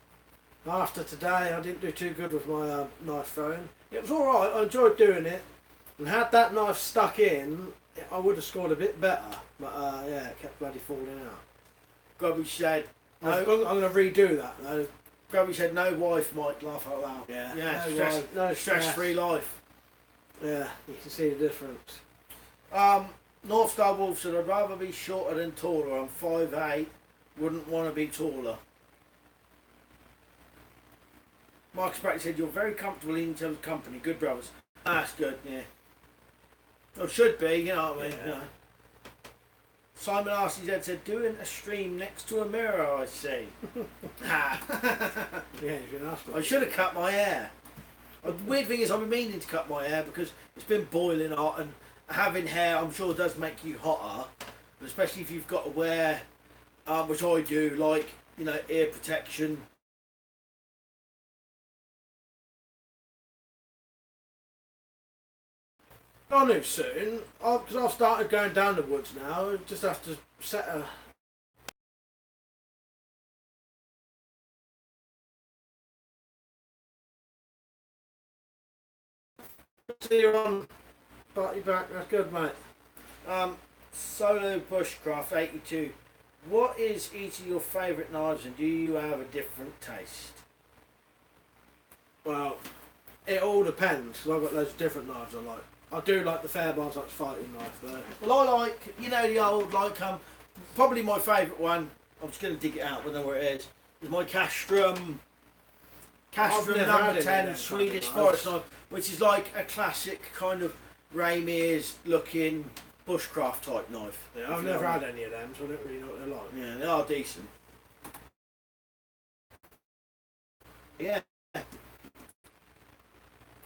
After today, I didn't do too good with my knife throwing. It was alright, I enjoyed doing it. And had that knife stuck in, I would have scored a bit better. But yeah, it kept bloody falling out. Grubby said, no, I'm going to redo that though. Grubby said, no wife might laugh out loud. Yeah, no stress-free life. Yeah, you can see the difference. North Star Wolf said, I'd rather be shorter than taller. I'm 5'8", wouldn't want to be taller. Marcus Brackley said, you're very comfortable in terms of company. Good brothers. That's good, yeah. Or should be, you know what I mean? You know. Simon RCZ said, doing a stream next to a mirror, I see. Yeah, you can ask me. I should have cut my hair. The weird thing is I've been meaning to cut my hair because it's been boiling hot, and having hair I'm sure does make you hotter, especially if you've got to wear, which I do, like, you know, ear protection. I knew soon, because I've started going down the woods now. I just have to set a... See you on party back. That's good, mate. Solo Bushcraft 82. What is each of your favourite knives, and do you have a different taste? Well, it all depends, because I've got loads of different knives I like. I do like the Fairbairns, like fighting knife though. Well, I like, you know, the old, like, probably my favourite one, I'm just going to dig it out, I don't know where it is my Castrum number 10 Swedish forest knife, which is like a classic kind of Raymears looking bushcraft type knife. Yeah, I've never had any of them, so I don't really know what they're like. Yeah, they are decent. Yeah.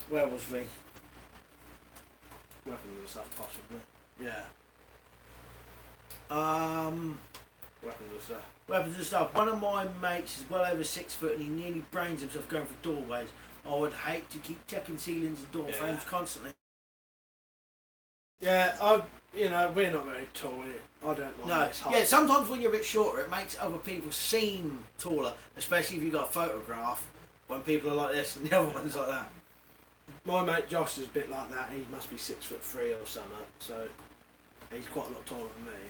Where was we? Weapons and stuff, possibly. Yeah. Weapons and stuff. Weapons and stuff. One of my mates is well over 6 foot and he nearly brains himself going for doorways. I would hate to keep checking ceilings and door frames constantly. Yeah, you know, we're not very tall. I don't mind No, this height. yeah, sometimes when you're a bit shorter, it makes other people seem taller, especially if you've got a photograph, when people are like this and the other one's like that. My mate Josh is a bit like that. He must be 6'3" or something, so he's quite a lot taller than me.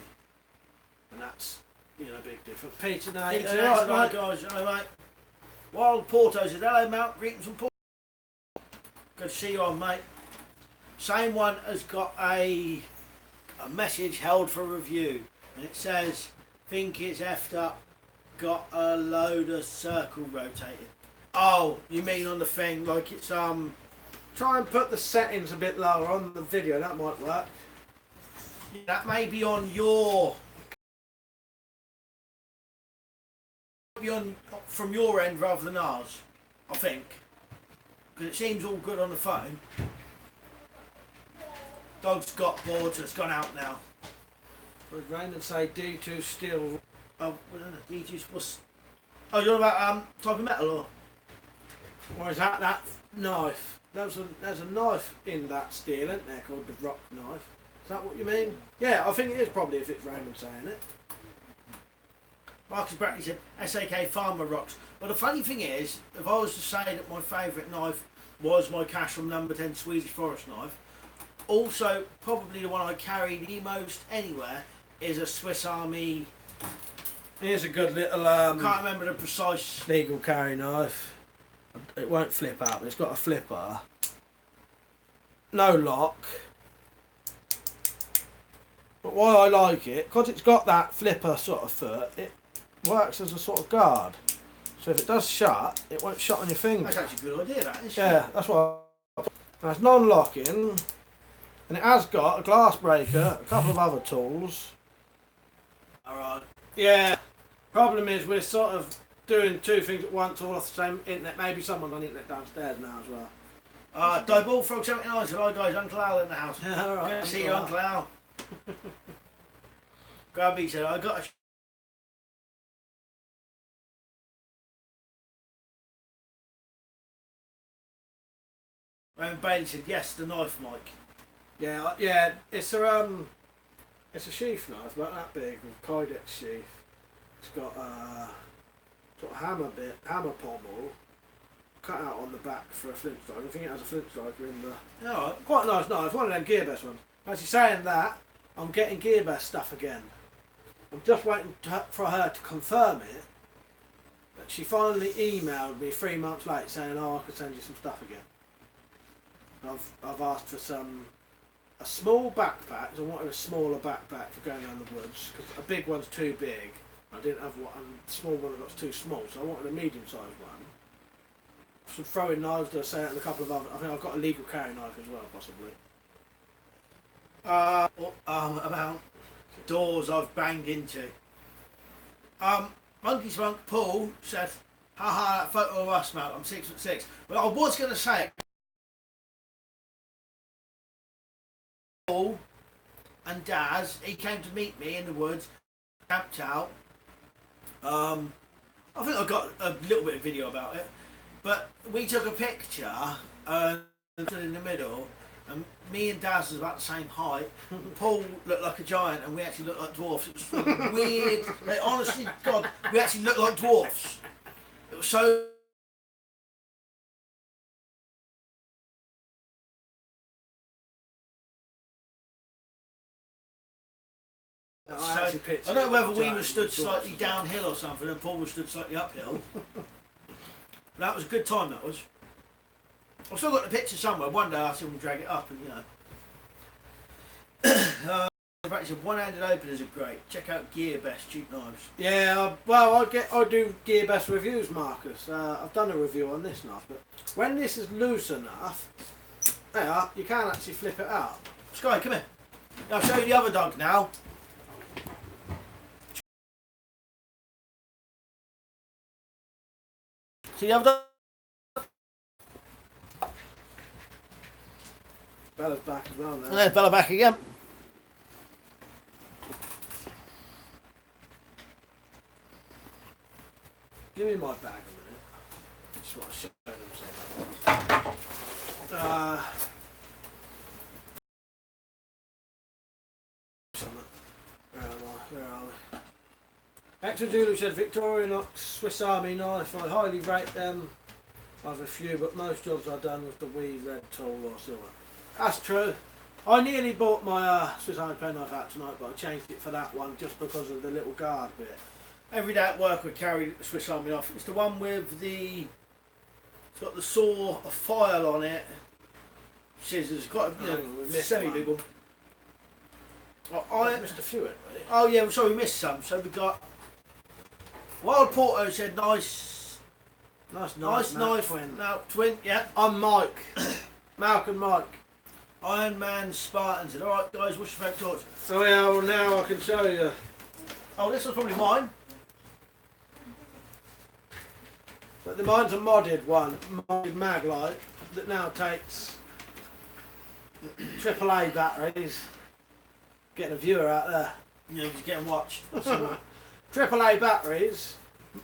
And that's, you know, a big difference. Peter, no, Peter, right, guys, hello, mate. Wild Porto says, hello, Mount, greetings from Porto. Good to see you on, mate. Same one has got a message held for review, and it says, think it's effed up, got a load of circle rotating. Oh, you mean on the thing, like it's Try and put the settings a bit lower on the video, that might work. that may be on your, from your end rather than ours, I think, because it seems all good on the phone. Dog's got bored, so it's gone out now. Would Raymond say D2 still? Oh, D2 was. Oh, you're about type of metal, or? Or is that knife? There's a knife in that steel, isn't there, called the rock knife? Is that what you mean? Yeah, I think it is probably if it's Raymond saying it. Marcus Bradley said SAK Farmer Rocks. Well, the funny thing is, if I was to say that my favourite knife was my Cash from Number 10 Swedish Forest knife, also probably the one I carry the most anywhere is a Swiss Army. Here's a good little Can't remember the precise. legal carry knife. It won't flip out, but it's got a flipper. No lock. But why I like it, because it's got that flipper sort of foot, it works as a sort of guard. So if it does shut, it won't shut on your finger. That's actually a good idea, that, isn't it? Yeah, that's what. And it's non-locking, and it has got a glass breaker, a couple of other tools. Alright. Yeah. Problem is we're sort of doing two things at once, all off the same internet. Maybe someone's on internet downstairs now as well. Dieball Frog 79 said, hi guys, Uncle Al in the house. Yeah, all right. Good to see you, Uncle Al. Grabby said, I got a. And Bailey said, yes, the knife, Mike. Yeah, it's a sheath knife, about that big, with Kydex sheath. It's got a sort of hammer pommel, cut out on the back for a flint striker. I think it has a flint striker in the. Alright. Quite a nice knife, one of them Gearbest ones. Actually, saying that, I'm getting Gearbest stuff again. I'm just waiting for her to confirm it. But she finally emailed me 3 months late saying, "Oh, I could send you some stuff again." I've asked for a small backpack. I wanted a smaller backpack for going around the woods because a big one's too big. I didn't have one, and the small one got too small, so I wanted a medium-sized one. Some throwing knives, to say, and a couple of other. I think I've got a legal carry knife as well, possibly. About doors I've banged into. Monkey Spunk Paul said, haha, that photo of us, mate, I'm 6'6". Well, I was going to say it. Paul and Daz, he came to meet me in the woods, camped out. I think I got a little bit of video about it, but we took a picture in the middle, and me and Daz was about the same height. Paul looked like a giant, and we actually looked like dwarfs. It was fucking weird. Like, honestly, God, we actually looked like dwarfs. It was so. I don't know whether we were stood slightly downhill or something and Paul was stood slightly uphill. That was a good time, that was. I've still got the picture somewhere. One day I'll see them drag it up and, you know. One-handed openers are great. Check out Gearbest cheap knives. Yeah, well, I do Gearbest reviews, Marcus. I've done a review on this knife, but when this is loose enough, yeah, you can actually flip it out. Sky, come here. I'll show you the other dog now. See the other dog? Bella's back as well now. There's Bella back again. Give me my bag a minute. Just want to show them something. Extra Zulu said Victorinox Swiss Army knife. I highly rate them. I've a few, but most jobs I've done with the wee red tool or silver. That's true. I nearly bought my Swiss Army penknife out tonight, but I changed it for that one just because of the little guard bit. Every day at work we carry the Swiss Army knife. It's the one with the... It's got the saw, a file on it. Scissors, got a semi-big one. I missed a few anyway. Oh yeah, sorry, we missed some. So we got... Wild Porto said nice knife. Twin. No, twin, yeah. I'm Mike. Malcolm Mike. Iron Man Spartan said, alright guys, what's your favourite torch? Oh yeah, well now I can show you. Oh, this was probably mine. But mine's a modded one, modded Maglite, that now takes AAA batteries. Getting a viewer out there. Yeah, he's getting watched. AAA batteries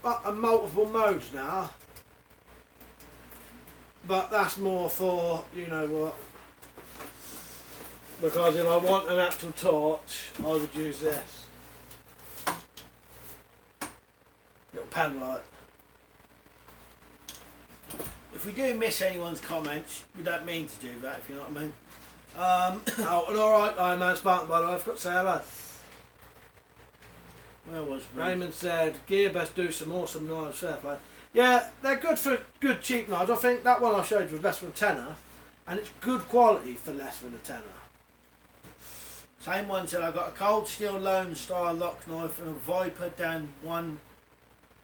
and multiple modes now. But that's more for, you know what, because if I want an actual torch, I would use this. Little pan light. If we do miss anyone's comments, we don't mean to do that, if you know what I mean. Oh, and alright, Iron Man Spartan, by the way, I forgot to say hello. Where was Raymond said, Gear best do some awesome knives, fair play. Yeah, they're good for good cheap knives. I think that one I showed you was less than a tenner, and it's good quality for less than a tenner. Same one said, I got a cold steel Lone Star lock knife and a Viper down one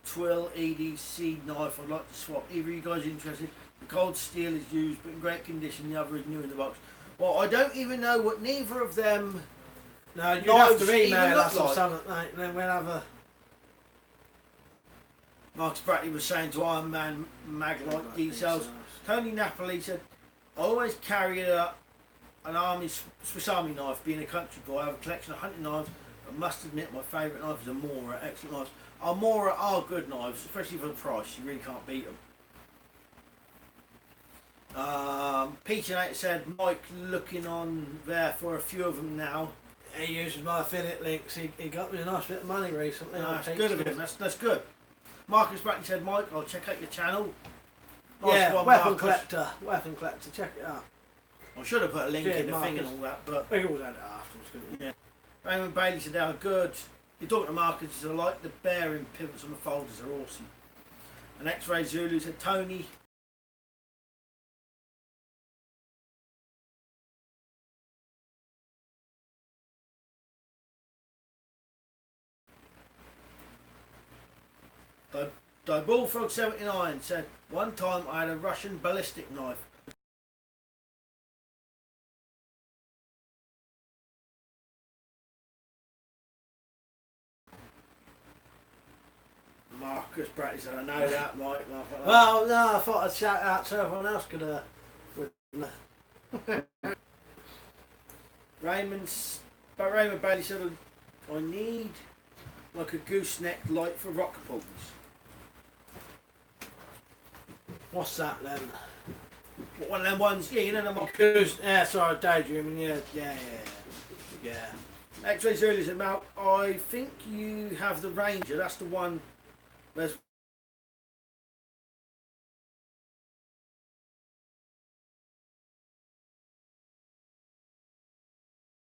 Twill EDC knife. I'd like to swap. Either you guys interested? The cold steel is used but in great condition, the other is new in the box. Well, I don't even know what neither of them. No, you have to even email look us or like. something, mate, and then we'll have a... Marcus Bradley was saying to Iron Man Maglite details. Tony Napoli said, I always carry an Swiss Army knife. Being a country boy, I have a collection of hunting knives. I must admit my favourite knife is a Mora. Excellent knives. Our Mora are good knives, especially for the price. You really can't beat them. Peter Nate said, Mike looking on there for a few of them now. He uses my affiliate links. He got me a nice bit of money recently. That's good of him. That's good. Marcus Bradley said, Mike, I'll check out your channel. Nice yeah, one, WeaponCollector. WeaponCollector, check it out. I should have put a link in the Marcus. thing and all that, but... We always had it afterwards, couldn't we? Yeah. Raymond Bailey said they are good. You're talking to Marcus, I like the bearing pivots on the folders, are awesome. And X-Ray Zulu said, Tony... Bullfrog 79 said, one time I had a Russian ballistic knife. Marcus Bradley said, I know that, Mike. Well, no, I thought I'd shout out so everyone else could... Raymond Bailey said, I need like a gooseneck light for rock pulls. What's that then? What, one of them ones? Yeah, you know them. Yeah, sorry, daydreaming, yeah. X-Ray Zulu said, Mal, I think you have the Ranger. That's the one. There's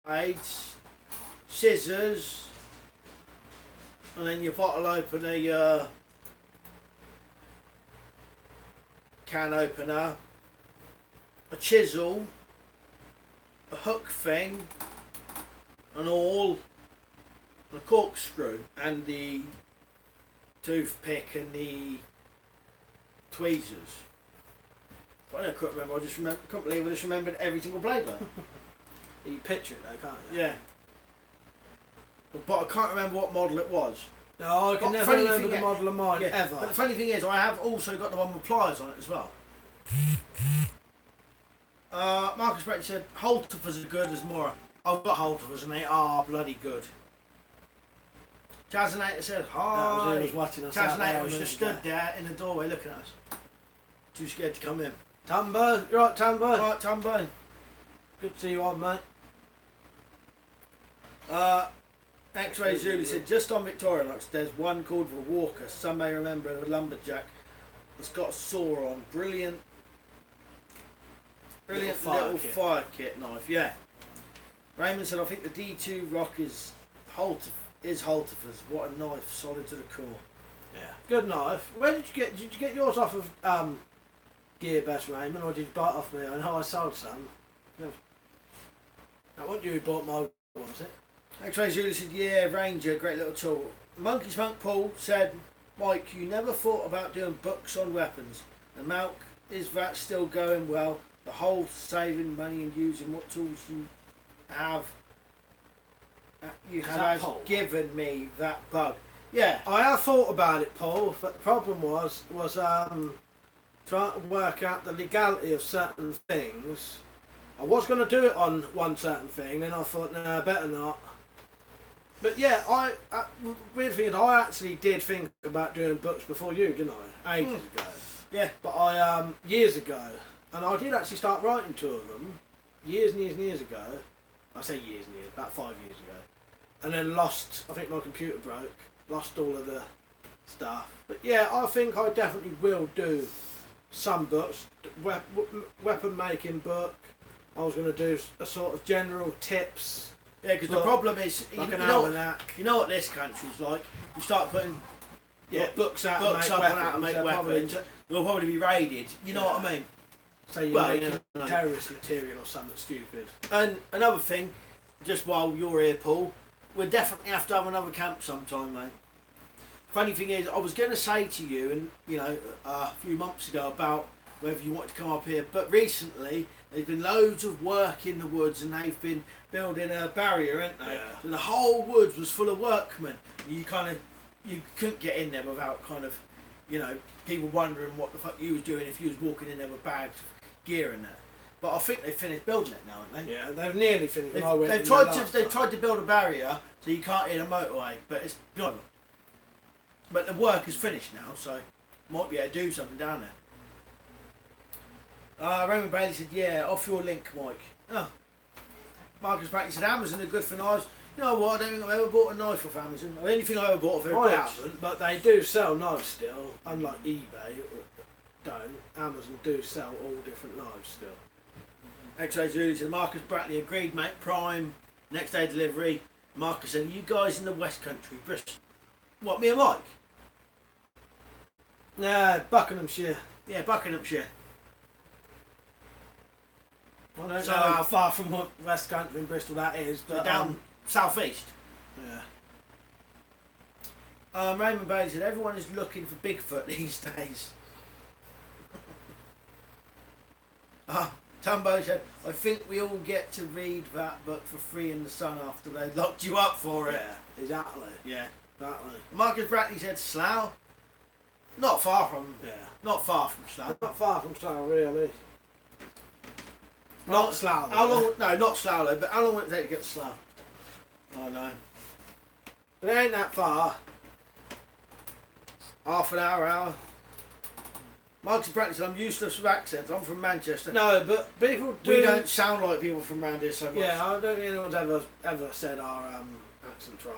blades, scissors, and then your bottle opener, can opener, a chisel, a hook thing, an awl, a corkscrew, and the toothpick and the tweezers. I couldn't remember. I couldn't believe I just remembered every single blade though. You picture it though, can't you? Yeah. But I can't remember what model it was. No, I can never remember the model of mine, ever. But the funny thing is, I have also got the one with pliers on it as well. Marcus Brett said, Holtefers are good as Mora. I've got Holtefers and they are bloody good. Jazanator said, hi. He was watching us. Jazanator was just stood there in the doorway looking at us. Too scared to come in. Tumbo, you right, Tumbo? Right, Tumbo. Good to see you on, mate. X-Ray Zulu said, just on Victorinox, there's one called the Walker. Some may remember a lumberjack that's got a saw on. Brilliant little fire kit knife. Yeah. Raymond said, I think the D2 Rock is Holterfer's. What a knife, solid to the core. Yeah. Good knife. Where did you get yours off of Gear Best, Raymond, or did you buy it off me? I know I sold some. No. Now, what you bought my one, was it? X-Ray Zulu said, yeah, Ranger, great little tool. Monkey Spunk Paul said, Mike, you never thought about doing books on weapons. And Malk, is that still going well? The whole saving money and using what tools you have given me that bug. Yeah. I have thought about it, Paul, but the problem was trying to work out the legality of certain things. I was going to do it on one certain thing, then I thought, no, better not. But yeah, weird thing is, I actually did think about doing books before you, didn't I? Ages ago. Yeah. But I, years ago, and I did actually start writing two of them, years and years and years ago. I say years and years, about 5 years ago. And then lost, I think my computer broke, lost all of the stuff. But yeah, I think I definitely will do some books, weapon making book. I was going to do a sort of general tips. Yeah, because the problem is, like you know what this country's like. You start putting books out how to make weapons. You'll probably be raided. You know what I mean? So you're making terrorist material or something stupid. And another thing, just while you're here, Paul, we'll definitely have to have another camp sometime, mate. Funny thing is, I was going to say to you, and a few months ago, about whether you wanted to come up here, but recently there's been loads of work in the woods, and they've been building a barrier, haven't they? Yeah. So the whole woods was full of workmen. You couldn't get in there without people wondering what the fuck you was doing if you was walking in there with bags of gear in there. But I think they've finished building it now, haven't they? Yeah, they've nearly finished. They've tried to build a barrier so you can't hit a motorway, but it's gone. But the work is finished now, so might be able to do something down there. Raymond Bailey said, yeah, off your link, Mike. Oh. Marcus Brackett said, Amazon are good for knives. You know what, I don't think I've ever bought a knife off Amazon. The only thing I ever bought off I haven't, but they do sell knives still. Unlike eBay, Amazon do sell all different knives still. X-Ray Zulu said, Marcus Bradley agreed, mate. Prime, next day delivery. Marcus said, you guys in the West Country, Bristol. What, me and Mike? Nah, Buckinghamshire. Yeah, Buckinghamshire. I don't know how far from West Country in Bristol that is, but down south east. Yeah. Raymond Bailey said, everyone is looking for Bigfoot these days. Tumbo said, I think we all get to read that book for free in the sun after they locked you up for it. Yeah, exactly. Yeah. Exactly. Marcus Bradley said, Slough? Not far from Slough. Not far from Slough, really. Not Slough. How long? No, not Slough though. But how long would it take to get to Slough? Oh no. It ain't that far. Half an hour. Marcus Bradley said, I'm useless with accents. I'm from Manchester. No, but people do. We don't sound like people from around here so much. Yeah, I don't think anyone's ever said our accents right.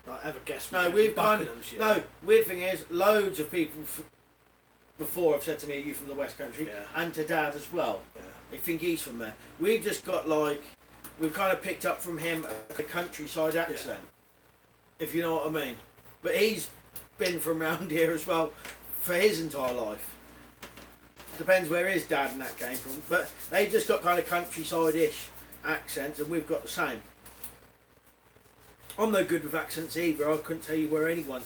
Like, ever guessed. No, weird thing is, loads of people before have said to me, are you from the West Country? Yeah. And to Dad as well. Yeah. They think he's from there. We've just got we've kind of picked up from him a countryside accent. Yeah. If you know what I mean. But he's been from around here as well for his entire life. Depends where his dad and that came from. But they just got kind of countryside-ish accents, and we've got the same. I'm no good with accents either. I couldn't tell you where anyone.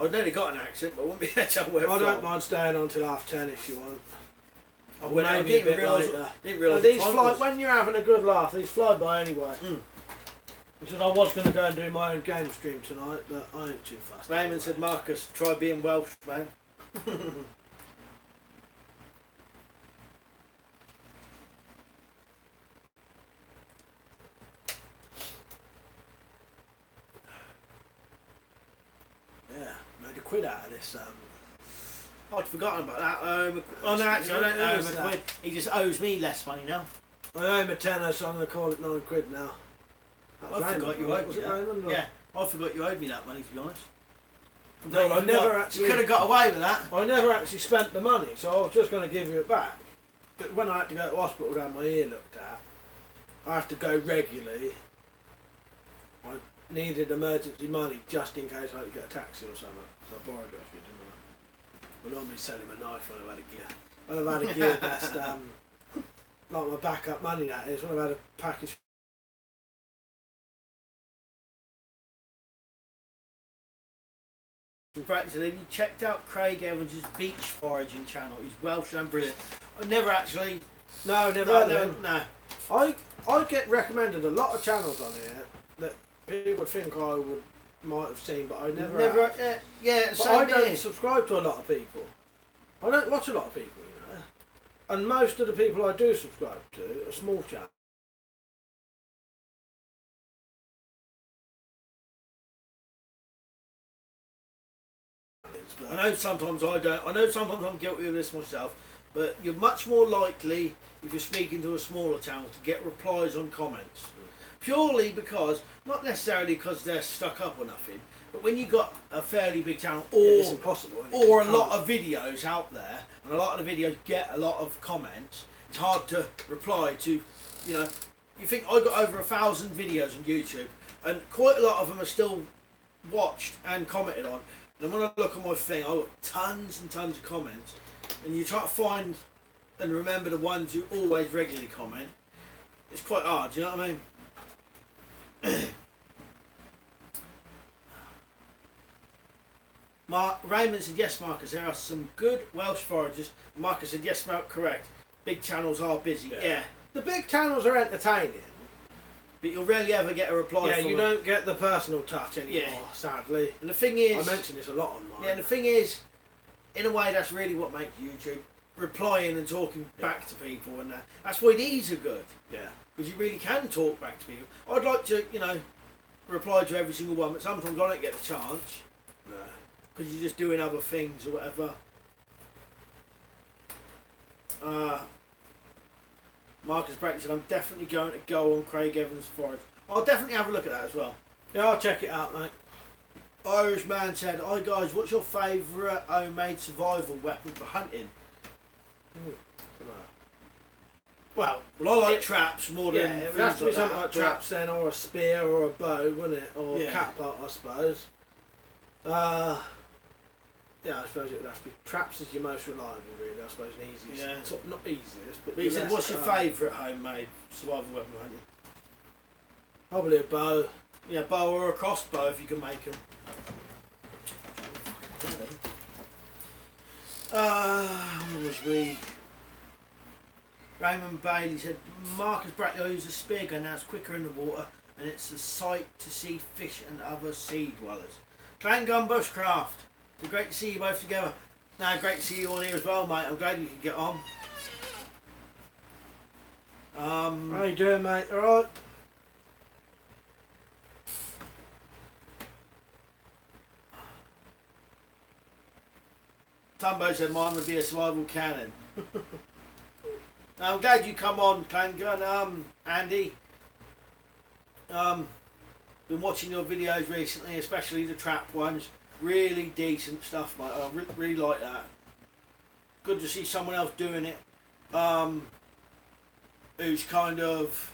I've nearly got an accent, but I wouldn't be able to tell where I don't mind staying on till 10:30 if you want. I didn't realise these fly, when you're having a good laugh, these fly by anyway. Because I was going to go and do my own game stream tonight, but I ain't too fast. Raymond said, Marcus, try being Welsh, man. Yeah, made a quid out of this. I'd forgotten about that. Oh no, actually, I don't owe him a quid. He just owes me less money now. I owe him a tenner, so I'm going to call it £9 now. I forgot you owed me. Yeah, I forgot you owed me that money, to be honest. No, I never actually. You could have got away with that. I never actually spent the money, so I was just going to give you it back. But when I had to go to hospital to have my ear looked at, I have to go regularly. I needed emergency money just in case I had to get a taxi or something. So I borrowed it off you, didn't I? I normally sell him a knife when I've had a gear. When I've had a gear that's like my backup money, that is. When I've had a package. Practice, have you checked out Craig Evans' beach foraging channel? He's Welsh and brilliant. I never actually. No, never. No. I get recommended a lot of channels on here that people would think I might have seen, but I never. Never. Yeah. But I don't subscribe to a lot of people. I don't watch a lot of people, you know. And most of the people I do subscribe to are small channels. I know sometimes I don't. I know sometimes I'm guilty of this myself. But you're much more likely, if you're speaking to a smaller channel, to get replies on comments. Purely because, not necessarily because they're stuck up or nothing, but when you've got a fairly big channel, it's impossible, or a lot of videos out there, and a lot of the videos get a lot of comments, it's hard to reply to, you know, you think I got over 1,000 videos on YouTube, and quite a lot of them are still watched and commented on. And when I look at my thing, I've got tons and tons of comments. And you try to find and remember the ones who always regularly comment. It's quite hard, do you know what I mean? Raymond said, yes, Marcus, there are some good Welsh foragers. Marcus said, yes, Mark, correct. Big channels are busy. Yeah. The big channels are entertaining. But you'll rarely ever get a reply from you them. don't get the personal touch anymore, sadly. And the thing is... I mention this a lot on mine. Yeah, the thing is, in a way, that's really what makes YouTube. Replying and talking back to people, and that's why these are good. Yeah. Because you really can talk back to people. I'd like to, you know, reply to every single one, but sometimes I don't get the chance. No. Because you're just doing other things or whatever. Marcus Brackley said, I'm definitely going to go on Craig Evans' forest. I'll definitely have a look at that as well. Yeah, I'll check it out, mate. Irish man said, hi guys, what's your favourite homemade survival weapon for hunting? Well, I like traps more than... Yeah, it would have to be something like traps then, or a spear or a bow, wouldn't it? Or a catapult, I suppose. Yeah, I suppose it would have to be... Traps is your most reliable, really, I suppose, and easiest. Yeah. Sort of, not easiest, but... He said, what's your favourite homemade survival weapon for hunting? Probably a bow. Yeah, bow or a crossbow if you can make them. What was we? Raymond Bailey said, Marcus Brackley uses a spear gun now, it's quicker in the water and it's a sight to see fish and other sea dwellers. Clan Gun Bushcraft, it's great to see you both together. Now, great to see you on here as well, mate. I'm glad you could get on. How you doing, mate? Alright? Tumbo said mine would be a survival cannon. I'm glad you come on, Clan Gun. Andy. Been watching your videos recently, especially the trap ones. Really decent stuff, mate. I really like that. Good to see someone else doing it. Who's kind of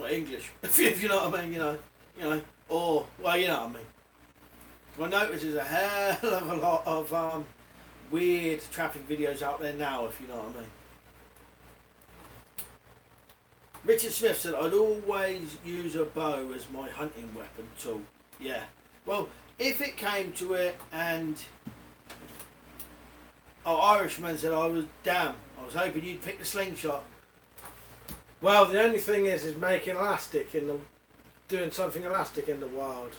English, if you know what I mean. You know, or well, you know what I mean. I notice there's a hell of a lot of weird trapping videos out there now, if you know what I mean. Richard Smith said, I'd always use a bow as my hunting weapon tool. Yeah. Well, if it came to it and... Oh, Irishman said, I was hoping you'd pick the slingshot. Well, the only thing is making elastic doing something elastic in the wild.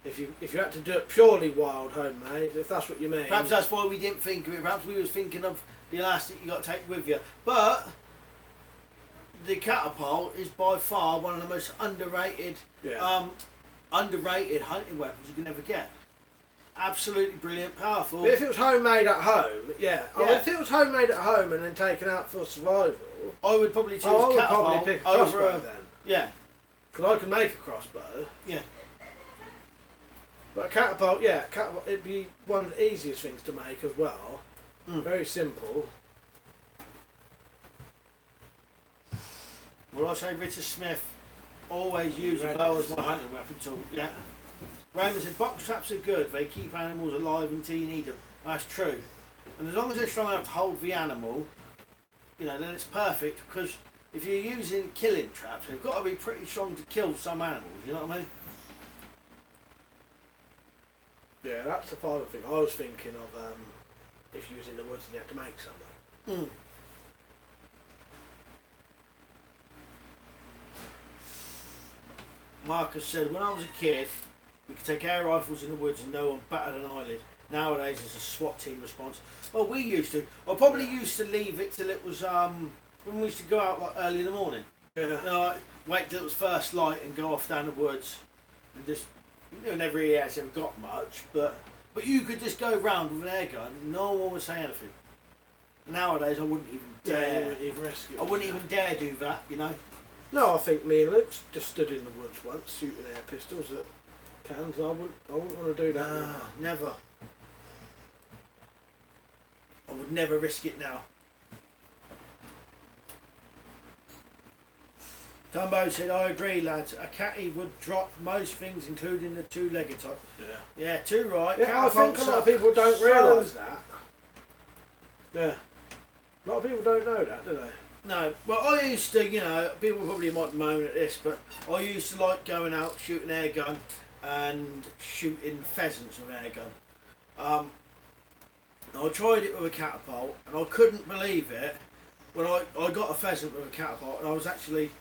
If you had to do it purely wild, homemade, if that's what you mean. Perhaps that's why we didn't think of it. Perhaps we was thinking of the elastic you got to take with you. But the catapult is by far one of the most underrated hunting weapons you can ever get. Absolutely brilliant, powerful. But if it was homemade at home, yeah. If it was homemade at home and then taken out for survival, I would probably choose catapult over a... then. Yeah. Because I can make a crossbow. Yeah. But a catapult, yeah, catapult, it'd be one of the easiest things to make as well. Very simple. Well, I say Richard Smith always used a bow as my hunting weapon tool. Yeah. Raymond said box traps are good. They keep animals alive until you need them. That's true. And as long as they're strong enough to hold the animal, you know, then it's perfect. Because if you're using killing traps, they've got to be pretty strong to kill some animals. You know what I mean? Yeah, that's the final thing. I was thinking of if you was in the woods and you had to make something. Marcus said, when I was a kid, we could take air rifles in the woods and no one batted an eyelid. Nowadays, it's a SWAT team response. Well, we used to. I probably used to leave it till it was when we used to go out like early in the morning. Yeah. You know, like, wait till it was first light and go off down the woods and just. You know, never really actually ever got much, but you could just go round with an air gun and no one would say anything. Nowadays, I wouldn't even dare. You wouldn't even risk it. I wouldn't even dare do that, you know. No, I think me and Luke just stood in the woods once shooting air pistols at cans. I wouldn't want to do that. Nah, never. I would never risk it now. Dumbo said, I agree, lads. A catty would drop most things, including the two-legged type. Yeah. Yeah, too right. Yeah, I think a lot of people don't realise that. Yeah. A lot of people don't know that, do they? No. Well, I used to, you know, people probably might moan at this, but I used to like going out, shooting air gun and shooting pheasants with air gun. I tried it with a catapult and I couldn't believe it when I got a pheasant with a catapult and I was actually,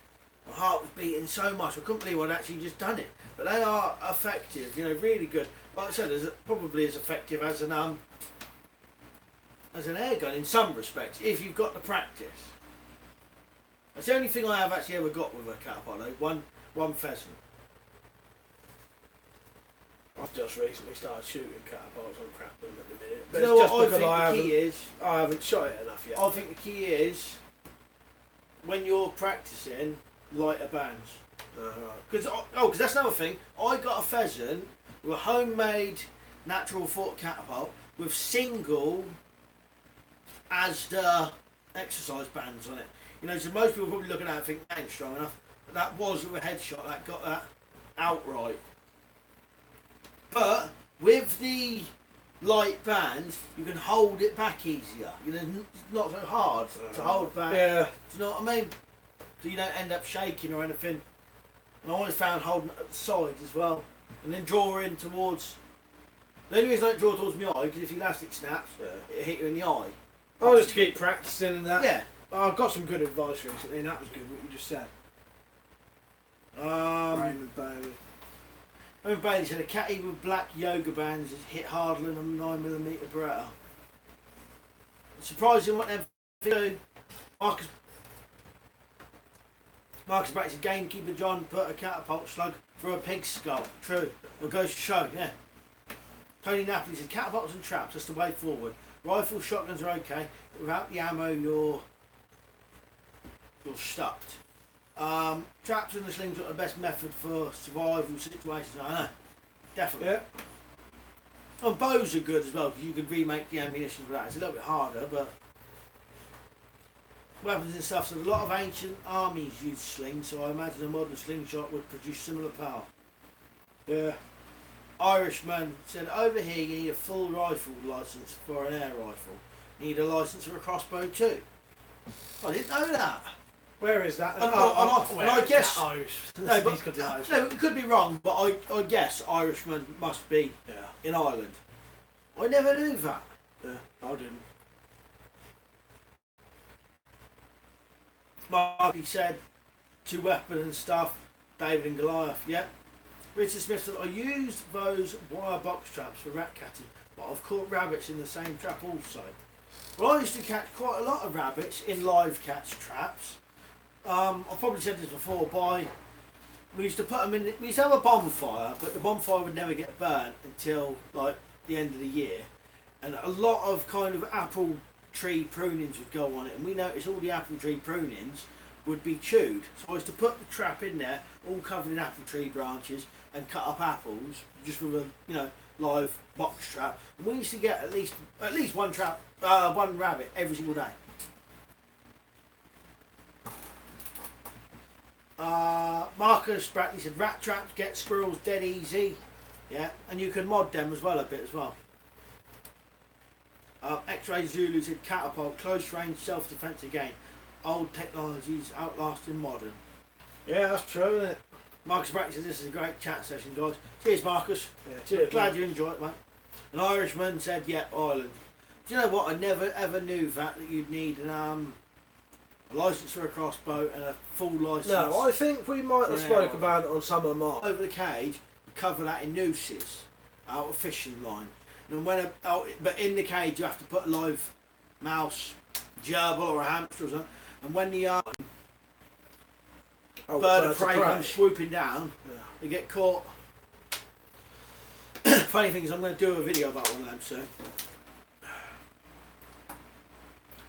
my heart was beating so much I couldn't believe I'd actually just done it. But they are effective, you know, really good. Like I said, probably as effective as an air gun in some respects if you've got the practice. That's the only thing I have actually ever got with a catapult though, one pheasant. I've just recently started shooting catapults on Crafton at the minute. But You know it's what just I because think the key is? I haven't shot it enough yet. I think the key is when you're practicing, lighter bands. Because that's another thing. I got a pheasant with a homemade natural thought catapult with single Asda exercise bands on it. You know, so most people probably looking at it and think that ain't strong enough. But that was with a headshot that got that outright. But with the light bands, you can hold it back easier. You know, it's not so hard to hold back. Yeah. Do you know what I mean? So you don't end up shaking or anything. And I always found holding it at the sides as well. And then drawing towards. The only reason I don't draw towards my eye, because if your elastic snaps, it'll hit you in the eye. I'll just keep practicing and that. Yeah. I've got some good advice recently, and that was good, what you just said. Raymond Bailey. Raymond Bailey said a catty with black yoga bands is hit harder than a 9mm Beretta. It's surprising what they've do. Marcus Bates said gamekeeper John put a catapult slug through a pig's skull. True. It goes to show, yeah. Tony Napoli said catapults and traps, that's the way forward. Rifles, shotguns are okay, but without the ammo you're stuffed. Traps and the slings are the best method for survival situations. I know, definitely. Yeah. And bows are good as well because you can remake the ammunition for that. It's a little bit harder, but weapons and stuff. So a lot of ancient armies used slings, so I imagine a modern slingshot would produce similar power. Yeah. Irishman said over here you need a full rifle license for an air rifle. You need a license for a crossbow too. I didn't know that. Where is that? And I guess no, but it could be wrong, but I guess Irishman must be in Ireland. I never knew that. Yeah, I didn't. Marky said, two weapons and stuff, David and Goliath, yeah. Richard Smith said, I used those wire box traps for rat catching, but I've caught rabbits in the same trap also. Well, I used to catch quite a lot of rabbits in live catch traps. I've probably said this before, we used to put them in, we used to have a bonfire, but the bonfire would never get burnt until like the end of the year. And a lot of kind of apple tree prunings would go on it, and we noticed all the apple tree prunings would be chewed. So I used to put the trap in there, all covered in apple tree branches, and cut up apples just with a live box trap. And we used to get at least one rabbit every single day. Marcus Bradley said rat traps get squirrels dead easy. Yeah, and you can mod them as well a bit as well. X-Ray Zulu said catapult, close range self-defense again. Old technologies outlasting modern. Yeah, that's true, isn't it? Marcus Bradley said this is a great chat session, guys. Cheers, Marcus. Yeah, cheers. Glad you enjoyed it, mate. An Irishman said, yeah, Ireland. Do you know what? I never ever knew that you'd need a licence for a crossbow and a full licence. No, I think we might have spoke about it on some of mine. Over the cage, cover that in nooses out of fishing line. And but in the cage you have to put a live mouse, gerbil or a hamster or something. And when the bird of prey comes swooping down, they get caught. Funny thing is, I'm going to do a video about one of them soon.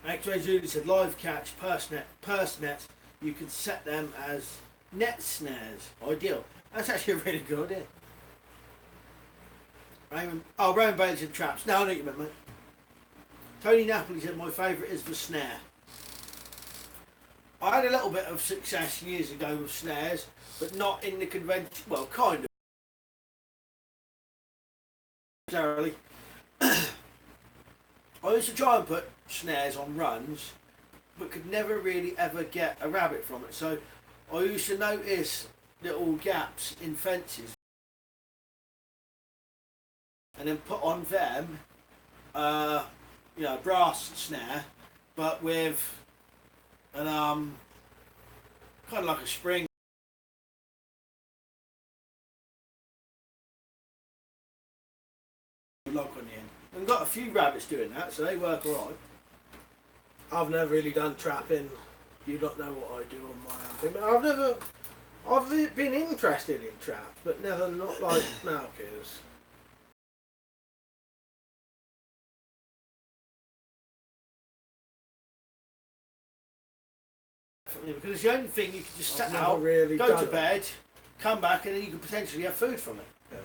X-Ray Zulu said live catch, purse nets, you can set them as net snares. Ideal. That's actually a really good idea. Raymond Bailey said traps. No, I know what you meant, mate. Tony Napoli said my favourite is the snare. I had a little bit of success years ago with snares, but not in the convention. Well, kind of. Necessarily. I used to try and put snares on runs, but could never really ever get a rabbit from it. So I used to notice little gaps in fences and then put on them brass snare, but with an kind of like a spring lock on the end. I've got a few rabbits doing that, so they work alright. I've never really done trapping. You don't know what I do on my own thing, but I've been interested in traps, but never not like Malki's. Because it's the only thing you can just set out, really go to bed, come back, and then you can potentially have food from it. Yeah.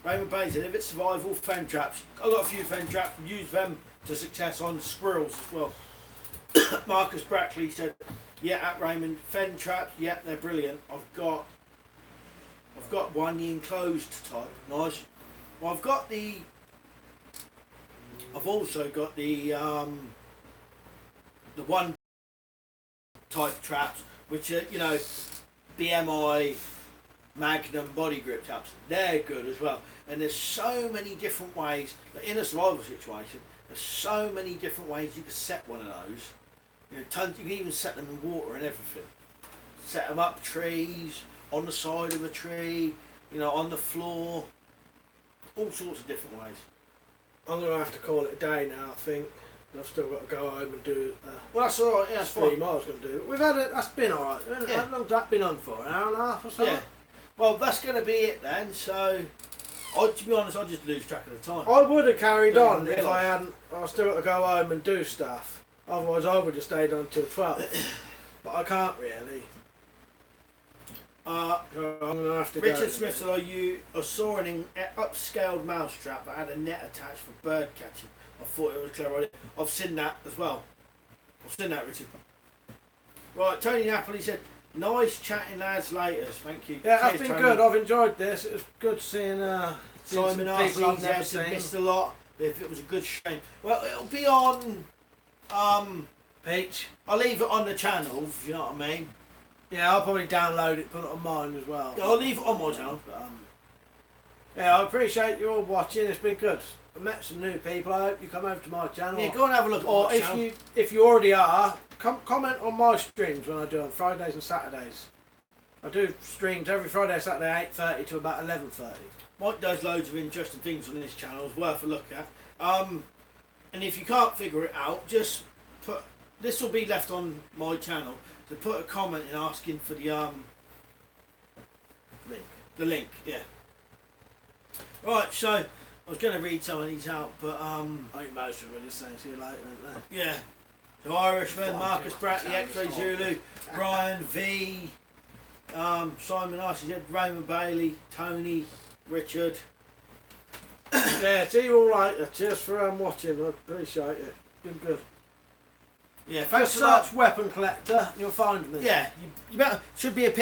Raymond Bailey said, if it's survival, fen traps. I've got a few fen traps, use them to success on squirrels as well. Marcus Brackley said, yeah, at Raymond, fen traps, yeah, they're brilliant. I've got one, the enclosed type, nice. Well, I've also got the one type traps, which are, BMI Magnum body grip traps. They're good as well. And there's so many different ways, in a survival situation, there's so many different ways you can set one of those. Tons, you can even set them in water and everything. Set them up trees, on the side of a tree, on the floor. All sorts of different ways. I'm going to have to call it a day now, I think. I've still got to go home and do well, that's alright, yeah, that's fine. I was going to do. We've had it, that's been alright. Yeah. How long's that been on for? An hour and a half or so? Yeah. Well, that's going to be it then, so to be honest, I just lose track of the time. I would have carried on if I hadn't. I still got to go home and do stuff. Otherwise, I would have stayed on till 12. But I can't really. I'm going to have to Richard go. Smith said, I saw an upscaled mousetrap that had a net attached for bird catching. I thought it was a clever idea. I've seen that as well. I've seen that, Richard. Right, Tony Napoli said, nice chatting lads later. Thank you. Yeah, that's been good. I've enjoyed this. It was good seeing Simon people I've never Arthur seen. missed a lot. If it was a good shame. Well, it'll be on Peach. I'll leave it on the channel, if you know what I mean. Yeah, I'll probably download it, put it on mine as well. I'll leave it on my channel. But, yeah, I appreciate you all watching. It's been good. I met some new people. I hope you come over to my channel. yeah, go and have a look at Or my channel. if you already are, comment on my streams when I do on Fridays and Saturdays. I do streams every Friday, Saturday, 8:30 to about 11:30. Mike does loads of interesting things on this channel. It's worth a look at. And if you can't figure it out, just put. This will be left on my channel. So put a comment in asking for the Link. The link, yeah. Right, so I was going to read some of these out, but I think most of them are just saying see you later, aren't they? yeah. The Irishman, Marcus Pratt, the X-Ray Zulu, Brian V, Simon Icy, Raymond Bailey, Tony, Richard. Yeah, see you all later. Cheers for watching. I appreciate it. Been good. Yeah, thanks Just for that. search Weapon Collector. You'll find me. Yeah, you better, should be a picture.